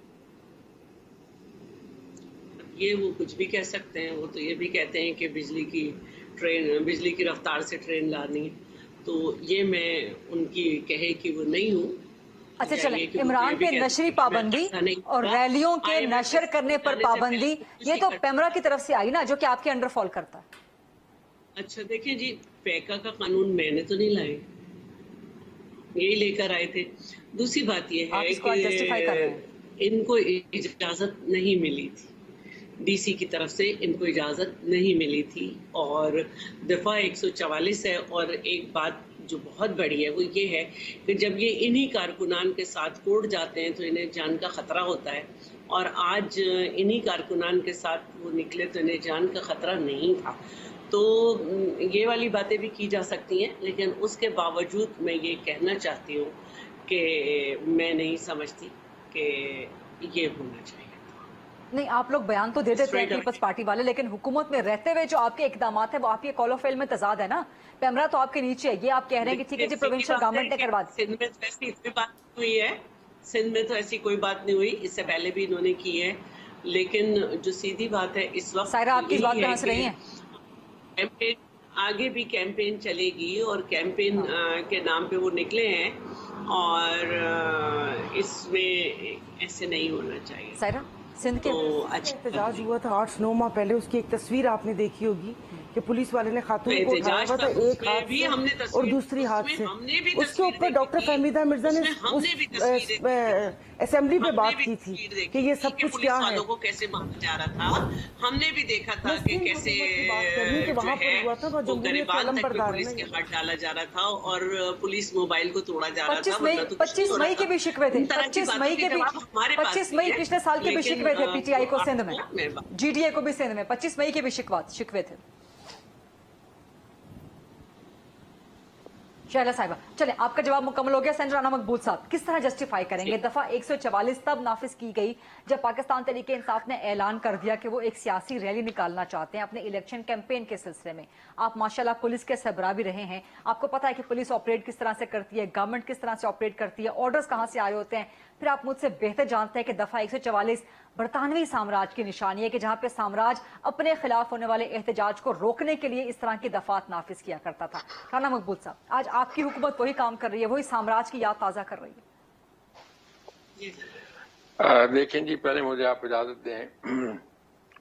یہ وہ کچھ بھی کہہ سکتے ہیں. وہ تو یہ بھی کہتے ہیں کہ بجلی کی رفتار سے ٹرین لانی. تو یہ میں ان کی کہے کہ وہ نہیں ہوں. اچھا چلیں، عمران پہ نشری پابندی اور ریلیوں کے نشر کرنے پر پابندی، یہ تو پیمرا کی طرف سے آئی نا، جو کہ آپ کے انڈر فال کرتا ہے. اچھا دیکھیں جی، پیکا کا قانون میں نے تو نہیں لائے، یہی لے کر آئے تھے. دوسری بات یہ ہے کہ ان کو اجازت نہیں ملی تھی، ڈی سی کی طرف سے ان کو اجازت نہیں ملی تھی. اور دفعہ 144 ہے. اور ایک بات جو بہت بڑی ہے وہ یہ ہے کہ جب یہ انہی کارکنان کے ساتھ کورٹ جاتے ہیں تو انہیں جان کا خطرہ ہوتا ہے. اور آج انہی کارکنان کے ساتھ وہ نکلے تو انہیں جان کا خطرہ نہیں تھا. تو یہ والی باتیں بھی کی جا سکتی ہیں، لیکن اس کے باوجود میں یہ کہنا چاہتی ہوں کہ میں نہیں سمجھتی کہ یہ ہونا چاہیے. نہیں، آپ لوگ بیان تو دے دیتے ہیں پیپلز پارٹی والے، لیکن حکومت میں رہتے ہوئے جو آپ کے اقدامات ہیں وہ آپ کے کال آف فیل میں تضاد ہے نا. پیمرا تو آپ کے نیچے ہے، یہ آپ کہہ رہے ہیں کہ ٹھیک ہے جی پروونشل گورنمنٹ نے کروا دی. سندھ میں تو ایسی کوئی بات نہیں ہوئی ہے، سندھ میں تو ایسی کوئی بات نہیں ہوئی، اس سے پہلے بھی انہوں نے کی ہے. لیکن جو سیدھی بات ہے اس وقت سائرہ آپ کی اس بات پہ ہنس رہی ہیں. آگے بھی کیمپین چلے گی اور کیمپین کے نام پہ وہ نکلے ہیں، اور اس میں ایسے نہیں ہونا چاہیے. سائرہ، سندھ کے احتجاج ہوا تھا 8-9 ماہ پہلے، اس کی ایک تصویر آپ نے دیکھی ہوگی کہ پولیس والے نے خاتون کو اٹھایا ہوا تھا ایک ہاتھ سے اور دوسری ہاتھ سے. اس کے اوپر ڈاکٹر فہمیدہ مرزا نے اسمبلی پہ بات کی تھی کہ یہ سب کچھ کیا ہے. کو کیسے مارا جا رہا تھا، ہم نے بھی دیکھا تھا کہ کیسے وہ غریبان تک پولیس کے ہاتھ ڈالا جا رہا تھا اور پولیس موبائل کو توڑا جا رہا تھا. 25 مئی کے بھی شکوے تھے، 25 مئی پچھلے سال کے بھی شکوے تھے پی ٹی آئی کو سندھ میں، جی ڈی اے کو بھی سندھ میں 25 مئی کے بھی شکوے تھے. شہلا صاحبہ، چلیں آپ کا جواب مکمل ہو گیا. سینیٹر رانا مقبول صاحب، کس طرح جسٹیفائی کریں گے دفعہ 144 تب نافذ کی گئی جب پاکستان تحریک انصاف نے اعلان کر دیا کہ وہ ایک سیاسی ریلی نکالنا چاہتے ہیں اپنے الیکشن کیمپین کے سلسلے میں. آپ ماشاءاللہ پولیس کے سربراہ بھی رہے ہیں، آپ کو پتا ہے کہ پولیس آپریٹ کس طرح سے کرتی ہے، گورنمنٹ کس طرح سے آپریٹ کرتی ہے، آرڈرز کہاں سے آئے ہوتے ہیں. پھر آپ مجھ سے بہتر جانتے ہیں کہ دفعہ 144 برطانوی سامراج کی نشانی ہے کہ جہاں پہ سامراج اپنے خلاف ہونے والے احتجاج کو روکنے کے لیے اس طرح کی دفعات نافذ کیا کرتا تھا. رانا مقبول صاحب، آج آپ کی حکومت وہی کام کر رہی ہے، وہی سامراج کی یاد تازہ کر رہی ہے. دیکھیں جی، پہلے مجھے آپ اجازت دیں،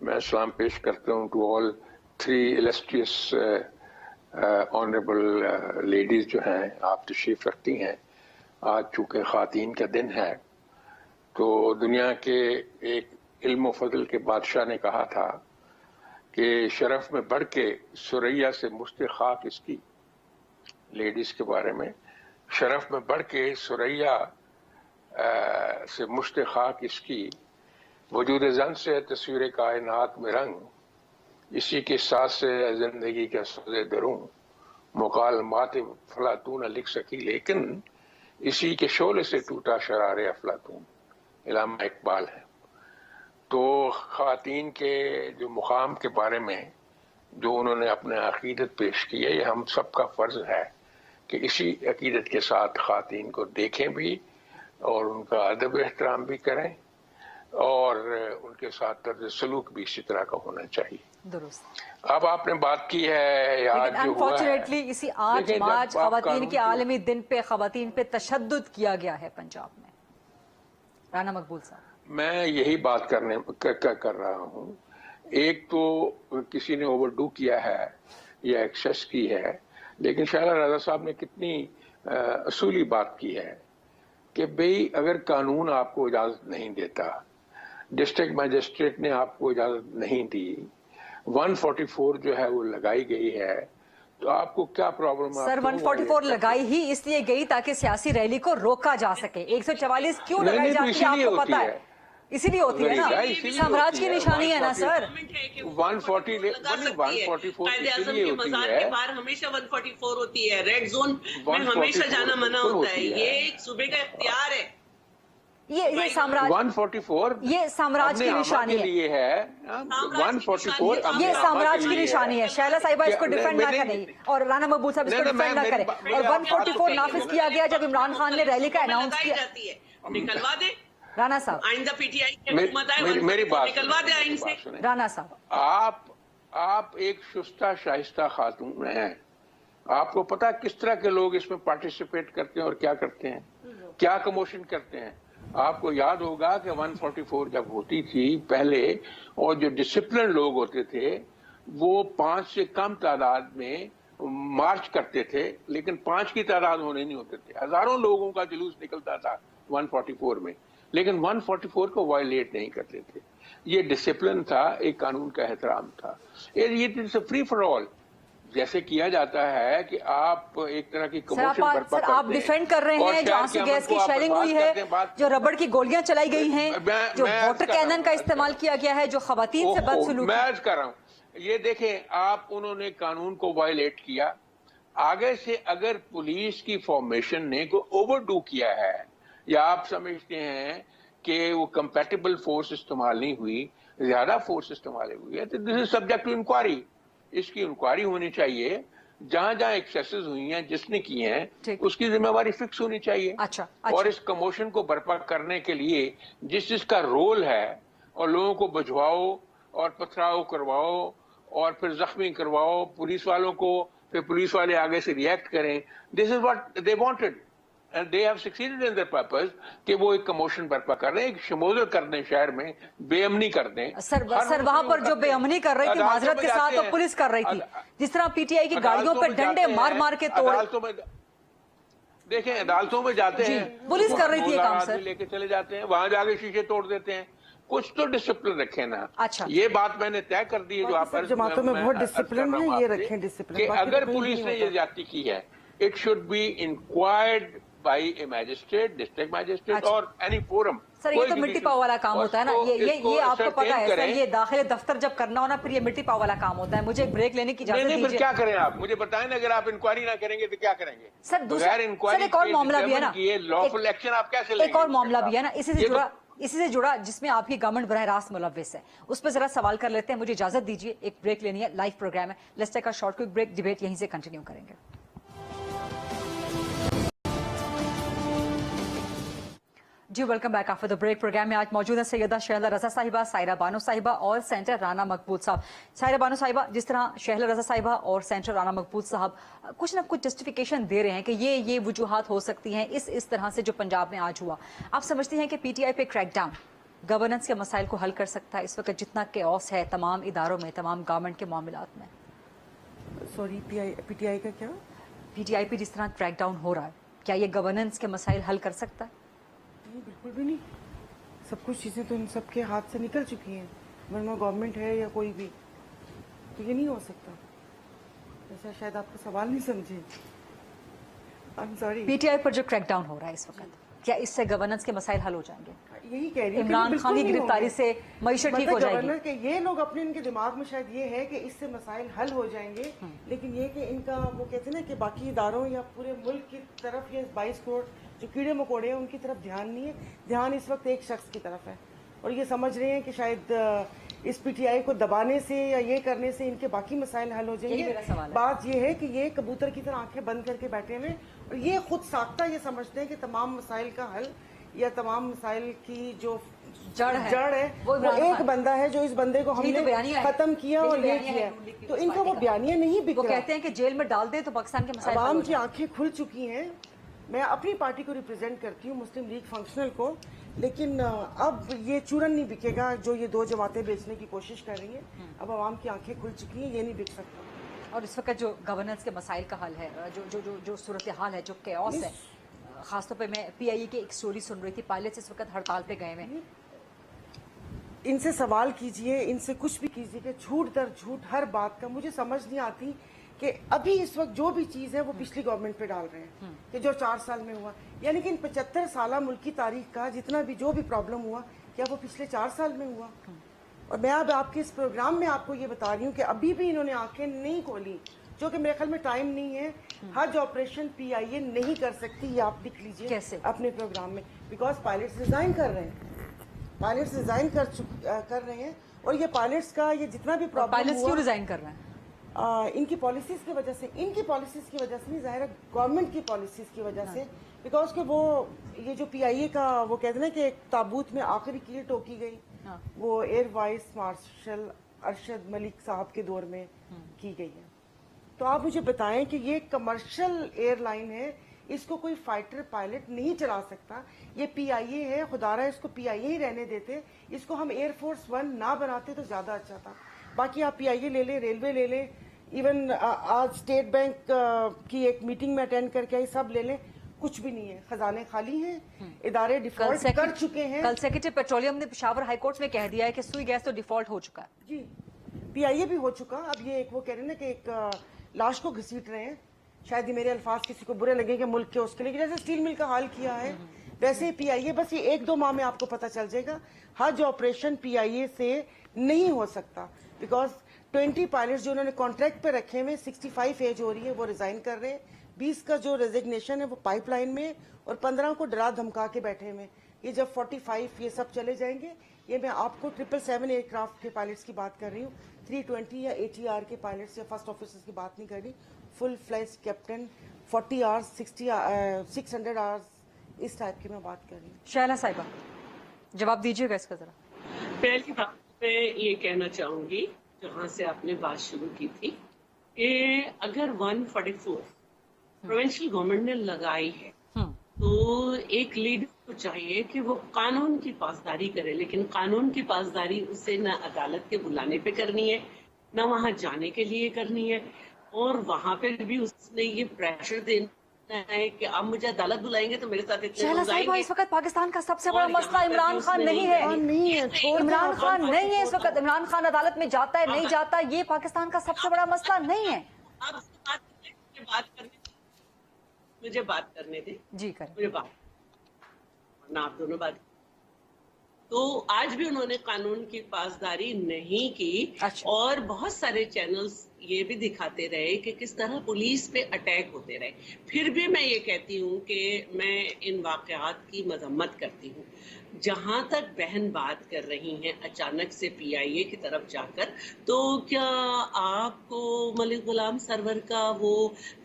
میں سلام پیش کرتا ہوں to all 3 illustrious honourable ladies جو ہیں، آپ تشریف رکھتی ہیں. آج چونکہ خواتین کا دن ہے تو دنیا کے ایک علم و فضل کے بادشاہ نے کہا تھا کہ شرف میں بڑھ کے ثریا سے مشت خاک اس کی، لیڈیز کے بارے میں، شرف میں بڑھ کے ثریا سے مشت خاک اس کی، وجود زن سے تصویر کائنات میں رنگ، اسی کے ساتھ سے زندگی کا سوز دروں، مکالمات فلاطون نہ لکھ سکی لیکن اسی کے شعلے سے ٹوٹا شرار افلاطون، علامہ اقبال ہے. تو خواتین کے جو مقام کے بارے میں جو انہوں نے اپنے عقیدت پیش کی ہے، یہ ہم سب کا فرض ہے کہ اسی عقیدت کے ساتھ خواتین کو دیکھیں بھی اور ان کا ادب احترام بھی کریں اور ان کے ساتھ طرز سلوک بھی اسی طرح کا ہونا چاہیے. درست. اب آپ نے بات کی ہے لیکن انفارچونیٹلی اسی 8 مارچ خواتین کے عالمی دن پہ خواتین پہ تشدد کیا گیا ہے پنجاب میں. رانا مقبول صاحب، میں یہی بات کر رہا ہوں. ایک تو کسی نے اوور ڈو کیا ہے یا ایکسیس کی ہے، لیکن شہلا رضا صاحب نے کتنی اصولی بات کی ہے کہ بھئی اگر قانون آپ کو اجازت نہیں دیتا، ڈسٹرکٹ مجسٹریٹ نے آپ کو اجازت نہیں دی، 144 جو ہے وہ لگائی گئی ہے، तो आपको क्या प्रॉब्लम है? सर 144 लगाई ही इसलिए गई ताकि सियासी रैली को रोका जा सके। 144 क्यों लगाई जाती है आपको पता है? इसीलिए होती है ना, साम्राज्य की निशानी है ना सर। 144 इसलिए होती है, बाहर हमेशा 144 होती है, रेड जोन में हमेशा जाना मना होता है, ये एक सूबे का इख्तियार है। ये साम्राज्य 144 ये साम्राज्य की निशानी है, ये है 144 ये साम्राज्य की निशानी है। शैला साहिबा इसको डिफेंड ना करें और राना मकबूल साहब इसको डिफेंड ना करें। और 144 नाफिज किया गया जब इमरान खान ने रैली का अनाउंस किया। निकलवा दे राना साहब, आइंदा पीटीआई की हुकूमत आए, मेरी बात निकलवा दे आइन से। राना साहब, आप एक शुस्ता शाइस्ता खातून हैं, आपको पता किस तरह के लोग इसमें पार्टिसिपेट करते हैं और क्या करते हैं, क्या कमोशन करते हैं। आपको याद होगा कि 144 जब होती थी पहले, और जो डिसिप्लिन लोग होते थे वो 5 से कम तादाद में मार्च करते थे, लेकिन 5 की तादाद होने नहीं होते थे। हजारों लोगों का जुलूस निकलता था 144 में, लेकिन 144 को वायलेट नहीं करते थे। ये डिसिप्लिन था, एक कानून का एहतराम था। ये फ्री फॉर ऑल जैसे किया जाता है कि आप एक तरह की कमोशन बर्पा करते हैं। आप डिफेंड कर रहे हैं जहाँ से गैस की शेलिंग हुई है, जो रबड़ की गोलियां चलाई गई हैं, जो वाटर कैनन का इस्तेमाल किया गया है, जो खवातीन से बदसलूकी। मैं अर्ज कर रहा हूँ, ये देखें आप, उन्होंने कानून को वायलेट किया। आगे से अगर पुलिस की फॉर्मेशन ने को ओवरडू किया है या आप समझते हैं कि वो कंपैटिबल फोर्स इस्तेमाल नहीं हुई, ज्यादा फोर्स इस्तेमाल हुई है, तो this is subject to inquiry. इसकी इंक्वायरी होनी चाहिए। जहां जहां एक्सेसेस हुई हैं, जिसने की हैं, उसकी जिम्मेवारी फिक्स होनी चाहिए। अच्छा। और इस कमोशन को बर्पा करने के लिए जिसका रोल है, और लोगों को बुझवाओ और पथराव करवाओ और फिर जख्मी करवाओ पुलिस वालों को, फिर पुलिस वाले आगे से रिएक्ट करें। This is what they wanted and they have succeeded in their purpose कि वो एक कमोशन बर्पा कर रहे हैं, एक शमोदल कर दें, शहर में बेअमनी कर दें। सर वहां पर जो बेअमनी कर रही थी माजरत के साथ, तो पुलिस कर रही थी। जिस तरह पीटीआई की गाड़ियों पे डंडे मार मार के तोड़, देखें अदालतों में जाते हैं, पुलिस कर रही थी ये काम सर, लेके चले जाते हैं, वहां जाके शीशे तोड़ देते हैं। कुछ तो डिसिप्लिन रखें ना। अच्छा, ये बात मैंने तय कर दी है, जो आप जमातों में बहुत डिसिप्लिन है, ये रखें डिसिप्लिन। अगर पुलिस ने ये ज्यादती की है, it should be inquired by A magistrate, district magistrate और एनी फोरम। सर ये तो मिट्टी पाव वाला काम होता है ना, ये आपको पता है सर, ये दाखिले दफ्तर जब करना हो ना, फिर ये मिट्टी पाव वाला काम होता है। मुझे एक ब्रेक लेने की इजाजत दीजिए। फिर क्या करें आप मुझे बताएं ना, अगर आप इंक्वायरी ना करेंगे तो क्या करेंगे? सर दूसरा एक और मामला भी है ना, लॉफुल एक्शन आप कैसे लेंगे? एक और मामला भी है ना इसी से जुड़ा जिसमें आपकी गवर्नमेंट बरह रास्त मुलव्विस है, उस पर जरा सवाल कर लेते हैं। मुझे इजाजत दीजिए, एक ब्रेक लेनी है, लाइव प्रोग्राम है। Let's take a short quick break, debate यहीं से कंटिन्यू करेंगे। जी welcome back after the break. Programme में आज मौजूद है सैयदा शहला रजा साहिबा, सायरा बानो साहिबा और सेंटर राना मकबूल साहब। सायरा बानो साहिबा, जिस तरह शहला रजा साहिबा और सेंटर राना मकबूल साहब कुछ ना कुछ जस्टिफिकेशन दे रहे हैं कि ये वजूहात हो सकती हैं इस तरह से जो पंजाब में आज हुआ, आप समझती हैं कि पीटीआई पे क्रैकडाउन गवर्नेंस के मसाइल को हल कर सकता है इस वक्त जितना केओस है तमाम इदारों में, तमाम गवर्नमेंट के मामलात में? सॉरी, पीटीआई का क्या? पीटीआई पे जिस तरह क्रैकडाउन हो रहा है, क्या ये गवर्नेंस के मसाइल हल कर सकता है? बिल्कुल भी नहीं। सब कुछ चीज़ें तो इन सबके हाथ से निकल चुकी हैं, वरना गवर्नमेंट है या कोई भी, तो ये नहीं हो सकता। ऐसा शायद आपका सवाल नहीं समझे। I am sorry. पीटीआई पर जो क्रैकडाउन हो रहा है इस वक्त, क्या इससे गवर्नेंस के मसाइल हल हो जाएंगे? यही कह रही है, इमरान खान की गिरफ्तारी से मईशत ठीक हो जाएगी। कि ये लोग अपने, इनके दिमाग में शायद ये है कि इससे मसाइल हल हो जाएंगे, लेकिन ये कि इनका वो कहते हैं ना कि बाकी इदारों या पूरे मुल्क की तरफ ये 22 करोड़ जो कीड़े मकोड़े हैं उनकी तरफ ध्यान नहीं है। ध्यान इस वक्त एक शख्स की तरफ है, और ये समझ रहे हैं कि शायद इस पीटीआई को दबाने से या ये करने से इनके बाकी मसाइल हल हो जाएंगे। बात ये है कि ये कबूतर की तरह आंखें बंद करके बैठे हुए, और ये खुद साख्ता ये समझते हैं कि तमाम मसाइल का हल या तमाम मसाइल की जो जड़ है वो एक बंदा है, जो इस बंदे को हमने खत्म किया और ले किया। तो इनका वो बयानिया नहीं बिक रहा। कहते हैं कि जेल में डाल दे तो पाकिस्तान के मसाइल, आवाम की आंखें खुल चुकी हैं। मैं अपनी पार्टी को रिप्रेजेंट करती हूँ, मुस्लिम लीग फंक्शनल को, लेकिन अब ये चूरन नहीं बिकेगा जो ये दो जमातें बेचने की कोशिश कर रही हैं। अब आवाम की आंखें खुल चुकी हैं, ये नहीं बिक सकता। और इस वक्त जो गवर्नेंस के मसाइल का हल है, जो सूरत हाल है, जो केओस है, खासतौर पे मैं पीआईए की एक स्टोरी सुन रही थी, पायलट्स इस वक्त हड़ताल पे गए हुए। इनसे सवाल कीजिए, इनसे कुछ भी कीजिए कि झूठ दर झूठ हर बात का। मुझे समझ नहीं आती کہ ابھی اس وقت جو بھی چیز ہے وہ پچھلی گورنمنٹ پہ ڈال رہے ہیں کہ جو 4 سال میں ہوا، یعنی کہ ان 75 سالہ ملکی تاریخ کا جتنا بھی جو بھی پرابلم ہوا کیا وہ پچھلے 4 سال میں ہوا؟ اور میں اب آپ کے اس پروگرام میں آپ کو یہ بتا رہی ہوں کہ ابھی بھی انہوں نے آنکھیں نہیں کھولی، جو کہ میرے خیال میں ٹائم نہیں ہے. حج آپریشن PIA نہیں کر سکتی، یہ آپ لکھ لیجئے اپنے پروگرام میں، بیکاز پائلٹس ریزائن کر رہے ہیں، پائلٹس ریزائن کر رہے ہیں. اور یہ پائلٹس کا یہ جتنا بھی پرابلم پائلٹس کیوں ریزائن کر رہے ہیں؟ ان کی پالیسیز کی وجہ سے، ان کی پالیسیز کی وجہ سے نہیں، ظاہر ہے گورنمنٹ کی پالیسیز کی وجہ سے، بیکاز کہ وہ یہ جو PIA کا وہ کہتے ہیں نا کہ ایک تابوت میں آخری کیل ٹوکی گئی، وہ air vice marshal Arshad Malik صاحب کے دور میں کی گئی ہے. تو آپ مجھے بتائیں کہ یہ کمرشل ایئر لائن ہے، اس کو کوئی فائٹر پائلٹ نہیں چلا سکتا. یہ PIA ہے، خدا رہا اس کو PIA ہی رہنے دیتے، اس کو ہم ایئر فورس 1 نہ بناتے تو زیادہ اچھا تھا. باقی آپ PIA لے لیں، ریلوے لے لیں، ایون آج اسٹیٹ بینک کی ایک میٹنگ میں اٹینڈ کر کے سب لے لیں، کچھ بھی نہیں ہے، خزانے خالی ہیں، ادارے ڈیفالٹ کر چکے ہیں. کل سیکرٹری پیٹرولیم نے پشاور ہائی کورٹ میں کہہ دیا ہے کہ سوئی گیس تو ڈیفالٹ ہو چکا ہے. جی PIA بھی ہو چکا. اب یہ ایک وہ کہہ رہے ہیں نا کہ ایک لاش کو گھسیٹ رہے ہیں. شاید یہ میرے الفاظ کسی کو برے لگے کہ ملک کے اس کے لیے، جیسے اسٹیل مل کا حال کیا ہے ویسے PIA بس یہ 1-2 ماہ میں آپ کو پتہ چل جائے گا. حج آپریشن PIA سے نہیں ہو سکتا، بیکاز 20 پائلٹس جو انہوں نے کانٹریکٹ پہ رکھے ہوئے، 65 ایج ہو رہی ہے، وہ ریزائن کر رہے ہیں. 20 کا جو ریزگنیشن ہے وہ پائپ لائن میں، اور 15 کو ڈرا دھمکا کے بیٹھے ہوئے. یہ جب 45 یہ سب چلے جائیں گے، یہ میں آپ کو 777 ایئر کرافٹ کے پائلٹس کی بات کر رہی ہوں، 320 یا ATR کے پائلٹس یا فرسٹ آفیسرز کی بات نہیں کر رہی. فل فلیج کیپٹن 40 آورز 600 آورز اس ٹائپ کی میں بات کر رہی ہوں. شہلا صاحبہ جواب دیجیے گا اس کا ذرا. پہلی بات میں یہ کہنا چاہوں گی جہاں سے آپ نے بات شروع کی تھی کہ اگر 144 پروونشل گورنمنٹ نے لگائی ہے تو ایک لیڈر کو چاہیے کہ وہ قانون کی پاسداری کرے، لیکن قانون کی پاسداری اسے نہ عدالت کے بلانے پہ کرنی ہے، نہ وہاں جانے کے لیے کرنی ہے، اور وہاں پہ بھی اس نے یہ پریشر دینا ہے کہ آپ مجھے عدالت بلائیں گے تو میرے ساتھ اتنے شہلا صاحبہ اس وقت پاکستان کا سب سے بڑا مسئلہ عمران خان نہیں ہے. عمران خان نہیں ہے اس وقت. عمران خان عدالت میں جاتا ہے نہیں جاتا، یہ پاکستان کا سب سے بڑا مسئلہ نہیں ہے. مجھے بات کرنے دیں. جی کریں. مجھے بات نہ آپ دونوں بات. تو آج بھی انہوں نے قانون کی پاسداری نہیں کی. اور بہت سارے چینلز یہ بھی دکھاتے رہے کہ کس طرح پولیس پہ اٹیک ہوتے رہے. پھر بھی میں یہ کہتی ہوں کہ میں ان واقعات کی مذمت کرتی ہوں. جہاں تک بہن بات کر رہی ہیں اچانک سے PIA کی طرف جا کر، تو کیا آپ کو ملک غلام سرور کا وہ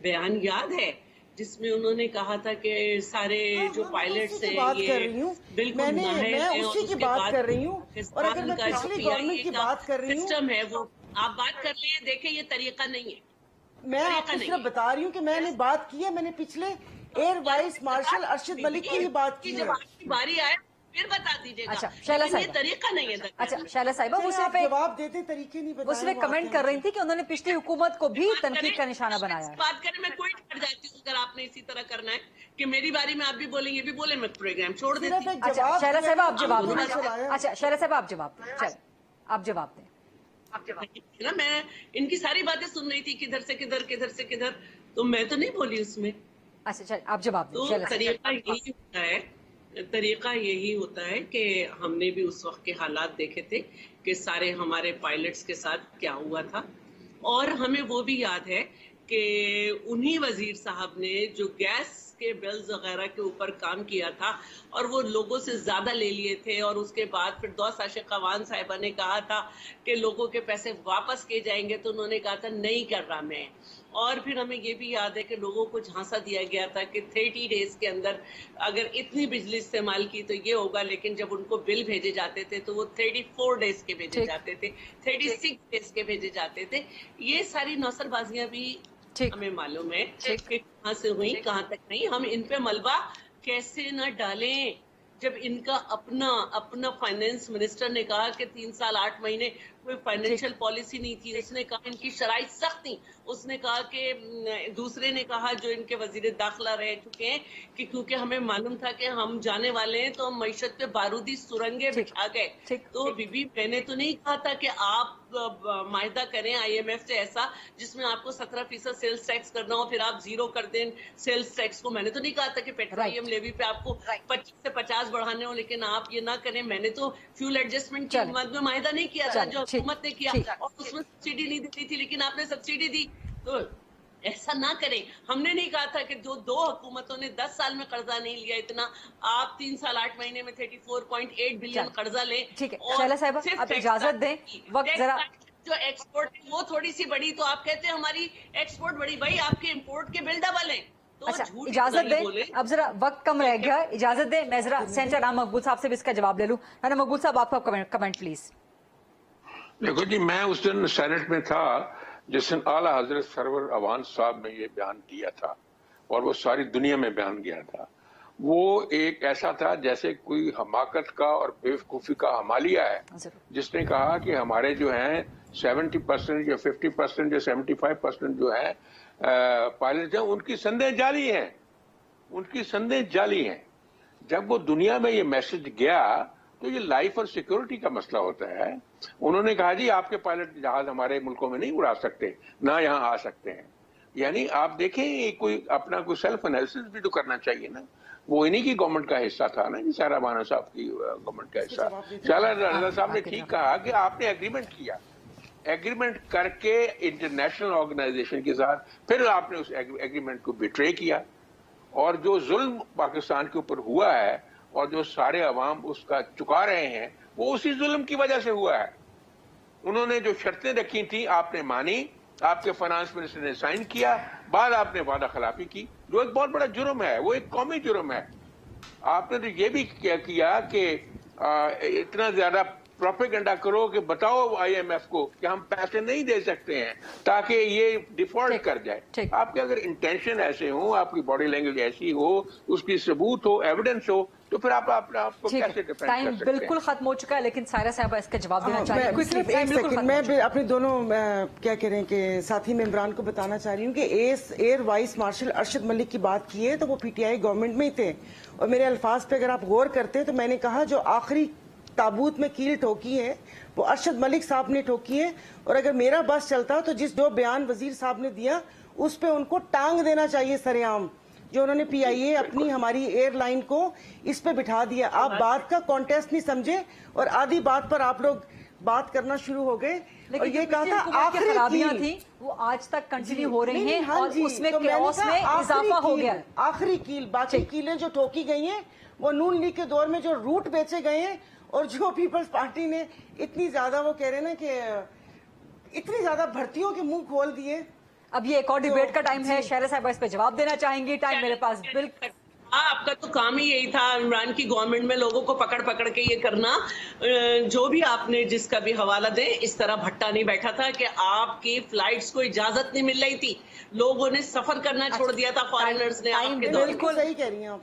بیان یاد ہے جس میں انہوں نے کہا تھا کہ سارے جو پائلٹس ہیں یہ بالکل میں اسی کی بات کر رہی ہوں. اور اگر میں پچھلی گورنمنٹ کی بات کر رہی ہوں، سسٹم ہے وہ آپ بات کر لیں. دیکھیں یہ طریقہ نہیں ہے. میں آپ کو صرف بتا رہی ہوں کہ میں نے بات کی ہے، میں نے پچھلے air vice marshal Arshad Malik کی ہی بات کی ہے. جب آپ کی باری آئے پھر بتا دیجیے گا. اچھا شہلا صاحبہ، یہ طریقہ نہیں ہے. اچھا شہلا صاحبہ وہ جواب دیتے طریقے نہیں بتائے. اس میں کمنٹ کر رہی تھی کہ انہوں نے پچھلی حکومت کو بھی تنقید کا نشانہ بنایا ہے. بات کریں میں کوئی کر جاتی ہوں اگر آپ نے اسی طرح کرنا ہے کہ میری باری میں آپ بھی بولیں یہ بھی بولیں، میں پروگرام چھوڑ دیتی ہوں. اچھا شہلا صاحبہ آپ جواب دیں. اچھا شہلا صاحبہ آپ جواب دیں. چلیں آپ جواب دیں. نا میں ان کی ساری باتیں سن رہی تھی، کدھر سے کدھر کدھر سے کدھر، تو میں تو نہیں بولی اس میں. اچھا چل آپ جواب دیں. طریقہ یہی ہوتا ہے کہ ہم نے بھی اس وقت کے حالات دیکھے تھے کہ سارے ہمارے پائلٹس کے ساتھ کیا ہوا تھا، اور ہمیں وہ بھی یاد ہے کہ انہی وزیر صاحب نے جو گیس کے بلز وغیرہ کے اوپر کام کیا تھا اور وہ لوگوں سے زیادہ لے لیے تھے، اور اس کے بعد پھر دوست عاشق قوان صاحبہ نے کہا تھا کہ لوگوں کے پیسے واپس کیے جائیں گے، تو انہوں نے کہا تھا نہیں کر رہا میں. اور پھر ہمیں یہ بھی یاد ہے کہ لوگوں کو جھانسا دیا گیا تھا کہ 30 ڈیز کے اندر اگر اتنی بجلی استعمال کی تو یہ ہوگا، لیکن جب ان کو بل بھیجے جاتے تھے تو وہ 34 ڈیز کے بھیجے جاتے تھے، 36 ڈیز کے بھیجے جاتے تھے. یہ ساری نوسر بازیاں بھی ہمیں معلوم ہے کہ کہاں سے ہوئی کہاں تک نہیں. ہم ان پہ ملبہ کیسے نہ ڈالیں جب ان کا اپنا فائنانس منسٹر نے کہا کہ 3 سال 8 مہینے कोई फाइनेंशियल पॉलिसी नहीं थी। उसने कहा इनकी शराइत सख्त थी। उसने कहा कि दूसरे ने कहा जो इनके वजीर दाखिला रह चुके हैं कि क्योंकि हमें मालूम था कि हम जाने वाले हैं तो हम मईशत पे बारूदी सुरंगें बिछा गए। तो बीबी मैंने तो नहीं कहा था कि आप माहिदा करें IMF से ऐसा जिसमें आपको 17% सेल्स टैक्स करना हो, फिर आप 0 कर दें सेल्स टैक्स को। मैंने तो नहीं कहा था कि पेट्रोलियम लेवी पे आपको 25 से 50 बढ़ाने हो, लेकिन आप ये ना करें। मैंने तो फ्यूल एडजस्टमेंट के मद में माहिदा नहीं किया था जो हुकूमत ने किया, और उसमें सब्सिडी नहीं दी थी, लेकिन आपने सब्सिडी दी। तो ऐसा ना करें। हमने नहीं कहा था कि जो 2 हुकूमतों ने 10 साल में कर्जा नहीं लिया इतना, आप 3 साल 8 महीने में 34.8 बिलियन कर्जा लें। ठीक है शैला साहिबा, आप इजाजत दें, वक्त जरा जो एक्सपोर्ट है वो थोड़ी सी बढ़ी तो आप कहते हैं हमारी एक्सपोर्ट बढ़ी। भाई आपके इंपोर्ट के बिल डबल हैं। तो अच्छा इजाजत दें, अब जरा वक्त कम रह गया, इजाजत दें। मैं जरा सेनेटर राना मकबूल साहब से भी इसका जवाब ले लूं। राना मकबूल साहब आपका कमेंट प्लीज। देखो जी, मैं उस दिन सेनेट में था जिस दिन आला हजरत सरवर अवान साहब ने ये बयान दिया था और वो सारी दुनिया में बयान गया था। वो एक ऐसा था जैसे कोई हमाकत का और बेवकूफ़ी का हमालिया है, जिसने कहा कि हमारे जो हैं 70% या 50% या 75% जो है पायलट हैं उनकी संदेह जाली हैं, उनकी संदेह जाली हैं। जब वो दुनिया में ये मैसेज गया तो ये लाइफ और सिक्योरिटी का मसला होता है। उन्होंने कहा जी आपके पायलट जहाज हमारे मुल्कों में नहीं उड़ा सकते, ना यहाँ आ सकते हैं। यानी आप देखें कोई अपना कोई सेल्फ एनालिसिस भी तो करना चाहिए ना। वो इन्हीं की गवर्नमेंट का हिस्सा था ना जी, सारा बानो साहब की गवर्नमेंट का हिस्सा। शाला रजा साहब ने ठीक कहा कि आपने एग्रीमेंट किया, एग्रीमेंट करके इंटरनेशनल ऑर्गेनाइजेशन के साथ, फिर आपने उस एग्रीमेंट को बिट्रे किया, और जो जुल्म पाकिस्तान के ऊपर हुआ है और जो सारे अवाम उसका चुका रहे हैं वो उसी जुल्म की वजह से हुआ है। उन्होंने जो शर्तें रखी थी आपने मानी, आपके फाइनेंस मिनिस्टर ने साइन किया, बाद आपने वादा खिलाफी की, जो एक बहुत बड़ा जुर्म है, वो एक कौमी जुर्म है। आपने तो ये भी किया कि इतना ज्यादा प्रोपेगेंडा करो कि बताओ IMF को कि हम पैसे नहीं दे सकते हैं ताकि ये डिफॉल्ट कर जाए। आपके अगर इंटेंशन ऐसे हो, आपकी बॉडी लैंग्वेज ऐसी हो, उसकी सबूत हो, एविडेंस हो, तो फिर आप आपको कैसे डिफेंड कर सकते हैं? बिल्कुल खत्म हो चुका है, लेकिन सायरा साहब इसका जवाब देना चाहिए। मैं अपने दोनों क्या कह रहे हैं कि साथी मेंबरान को बताना चाह रही हूँ कि air vice marshal Arshad Malik की बात की है तो वो PTI गवर्नमेंट में ही थे, और मेरे अल्फाज पे अगर आप गौर करते तो मैंने कहा जो आखिरी ताबूत में कील ठोकी है वो अरशद मलिक साहब ने ठोकी है। और अगर मेरा बस चलता तो जो बयान वजीर साहब ने दिया उस पे उनको टांग देना चाहिए सरेआम, जो उन्होंने PIA अपनी हमारी एयरलाइन को इस पे बिठा दिया। आप बात का कॉन्टेस्ट नहीं समझे और आधी बात पर आप लोग बात करना शुरू हो गए, और ये कहा था आखिरी खराबियां थी वो आज तक कंटिन्यू हो रही हैं और उसमें केओस में इजाफा हो गया। आखिरी कील, बाकी कीलें जो ठोकी गई हैं वो नून लीग के दौर में जो रूट बेचे गए हैं, और जो पीपल्स पार्टी ने इतनी ज्यादा वो कह रहे हैं ना कि इतनी ज्यादा भर्तियों के मुंह खोल दिए। अब ये एक और डिबेट का टाइम है, शहरा साहब इस पे जवाब देना चाहेंगी? टाइम मेरे पास बिल्कुल। आपका तो काम ही यही था इमरान की गवर्नमेंट में लोगों को पकड़ पकड़ के ये करना। जो भी आपने जिसका भी हवाला दे, इस तरह भट्टा नहीं बैठा था कि आपकी फ्लाइट्स को इजाजत नहीं मिल रही थी, लोगों ने सफर करना छोड़ दिया था, फॉरेनर्स ने। आपके बिल्कुल सही कह रही हैं आप।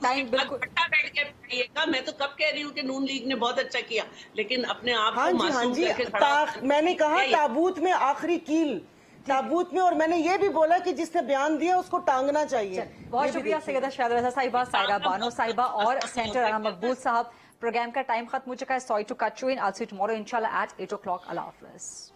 भट्टा बैठ के बताइएगा, मैं तो कब कह रही हूँ कि नून लीग ने बहुत अच्छा किया, लेकिन अपने आप को मासूम करके मैंने कहा ताबूत में आखिरी कील, ताबूत में, और मैंने ये भी बोला कि जिसने बयान दिया उसको टांगना चाहिए। बहुत शुक्रिया सैयदा शाहिदा रज़ा साहिबा, सायरा बानो साहिबा और सेनेटर राना मकबूल साहब। प्रोग्राम का टाइम खत्म हो चुका है। Sorry to cut you in. I'll see you tomorrow inshallah at 8 o'clock. Allah Hafiz.